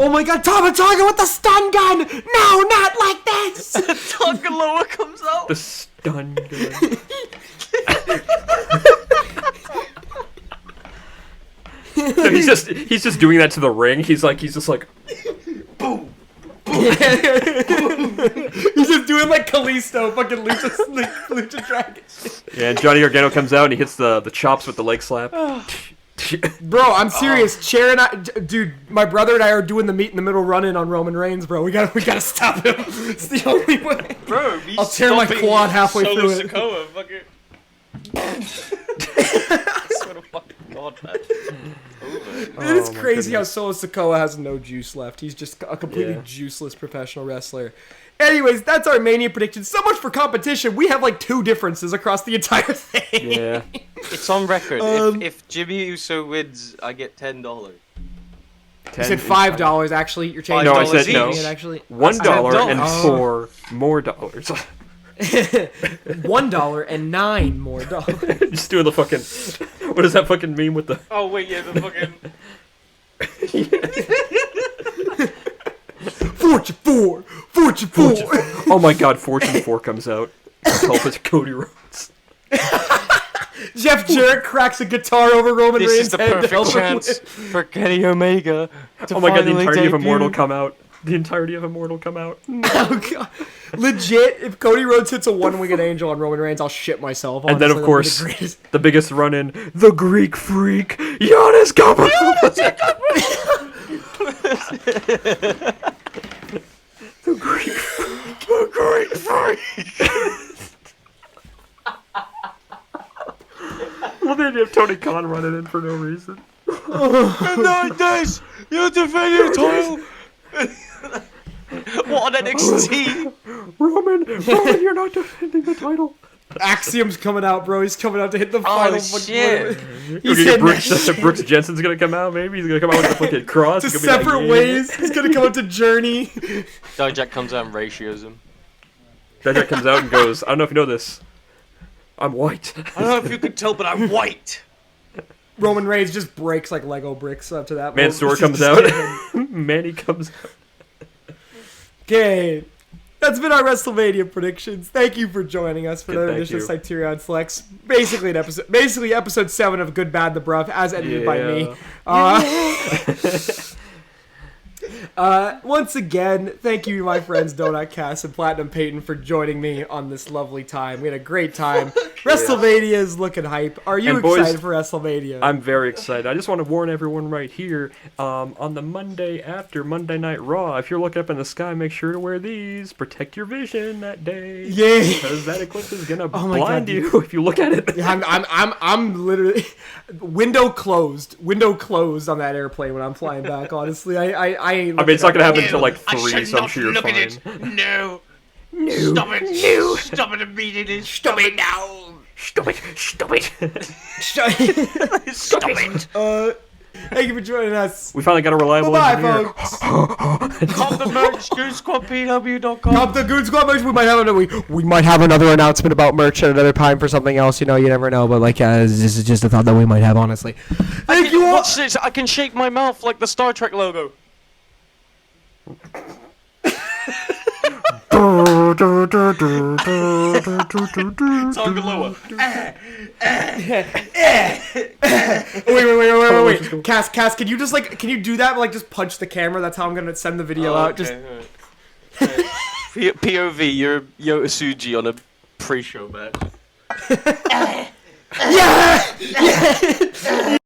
oh my God, Tonga with the stun gun! No, not like this! Tongaloa comes out. The stun gun. No, he's just doing that to the ring. He's just like Boom. He's just doing like Kalisto, fucking Lucha Dragon. yeah. And Johnny Gargano comes out and he hits the chops with the leg slap. Bro, I'm serious. Chair and I, dude, my brother and I are doing the meet in the middle run in on Roman Reigns, bro. We gotta stop him. It's the only way. Bro, I'll tear my quad halfway through it. Sikoa, fucking. I swear to fucking God, man. It is Oh my crazy how goodness. Solo Sikoa has no juice left. He's just a completely Yeah. juiceless professional wrestler. Anyways, that's our Mania predictions. So much for competition. We have like 2 differences across the entire thing. Yeah. It's on record. Um, If Jimmy Uso wins, I get $10. You said $5. Actually, you're changing. No, I it. said You're no. changing it, Actually, $1 and $4. $4 more dollars. $1 and $9 more dollars. Just doing the fucking. What is that fucking meme with the? Oh wait, yeah, the fucking. Fortune 4, Fortune 4! Oh my god, Fortune 4 comes out. Help us, Cody Rhodes. Jeff Jarrett cracks a guitar over Roman This is Reigns' the head to perfect help him chance win. for Kenny Omega to Oh my god, the finally entirety of debut. Immortal come out. The entirety of Immortal come out. Oh, God. Legit, if Cody Rhodes hits a one-winged angel on Roman Reigns, I'll shit myself. And then, of Honestly, that'd course, be the greatest. the biggest run-in, the Greek Freak, Giannis Kappa. The Greek Freak. The Great Freak. Well, then you have Tony Khan running in for no reason. In 9 days, you'll defend your title. What on NXT? Roman, you're not defending the title. Axiom's coming out, bro. He's coming out to hit the final. shit. He's hitting that Brooks, shit. Brooks Jensen's gonna come out, maybe? He's gonna come out with a fucking cross. To He's gonna be separate like, ways. He's gonna come out to Journey. Dijak comes out and ratios him. Dijak comes out and goes, I don't know if you know this. I'm white. I don't know if you can tell, but I'm white. Roman Reigns just breaks like Lego bricks after that. Mansoor moment. comes out. Manny comes out. Okay. That's been our WrestleMania predictions. Thank you for joining us for Good, another thank edition of you. Siterion Selects. Basically episode 7 of Good, Bad, The Bruv, as edited by me. Once again, thank you, my friends Donut Cass and Platinum Peyton, for joining me on this lovely time. We had a great time. WrestleMania is looking hype. Are you And boys, excited for WrestleMania? I'm very excited. I just want to warn everyone right here, on the Monday after Monday Night Raw, if you're looking up in the sky, make sure to wear these. Protect your vision that day. Yeah. Because that eclipse is gonna Oh my blind God, you if you look at it. Yeah, I'm literally window closed on that airplane when I'm flying back. Honestly, I ain't. I mean, it's not gonna happen until like I 3, should so I'm not sure you're look fine. at it. No. Stop it. No. Stop it immediately. Stop it now. Stop it! Stop it! Stop it. Thank you for joining us. We finally got a reliable Bye, engineer. folks. Cop the merch. GoonSquadPW.com. Cop the Goon Squad merch. We might have another announcement about merch at another time for something else. You know, you never know. But like, this is just a thought that we might have. Honestly, thank you all. Watch this. I can shake my mouth like the Star Trek logo. Sound good lower. Wait. Cass, can you just can you do that? But, just punch the camera. That's how I'm gonna send the video out. Just POV. You're Yota Tsuji on a pre-show match. yeah.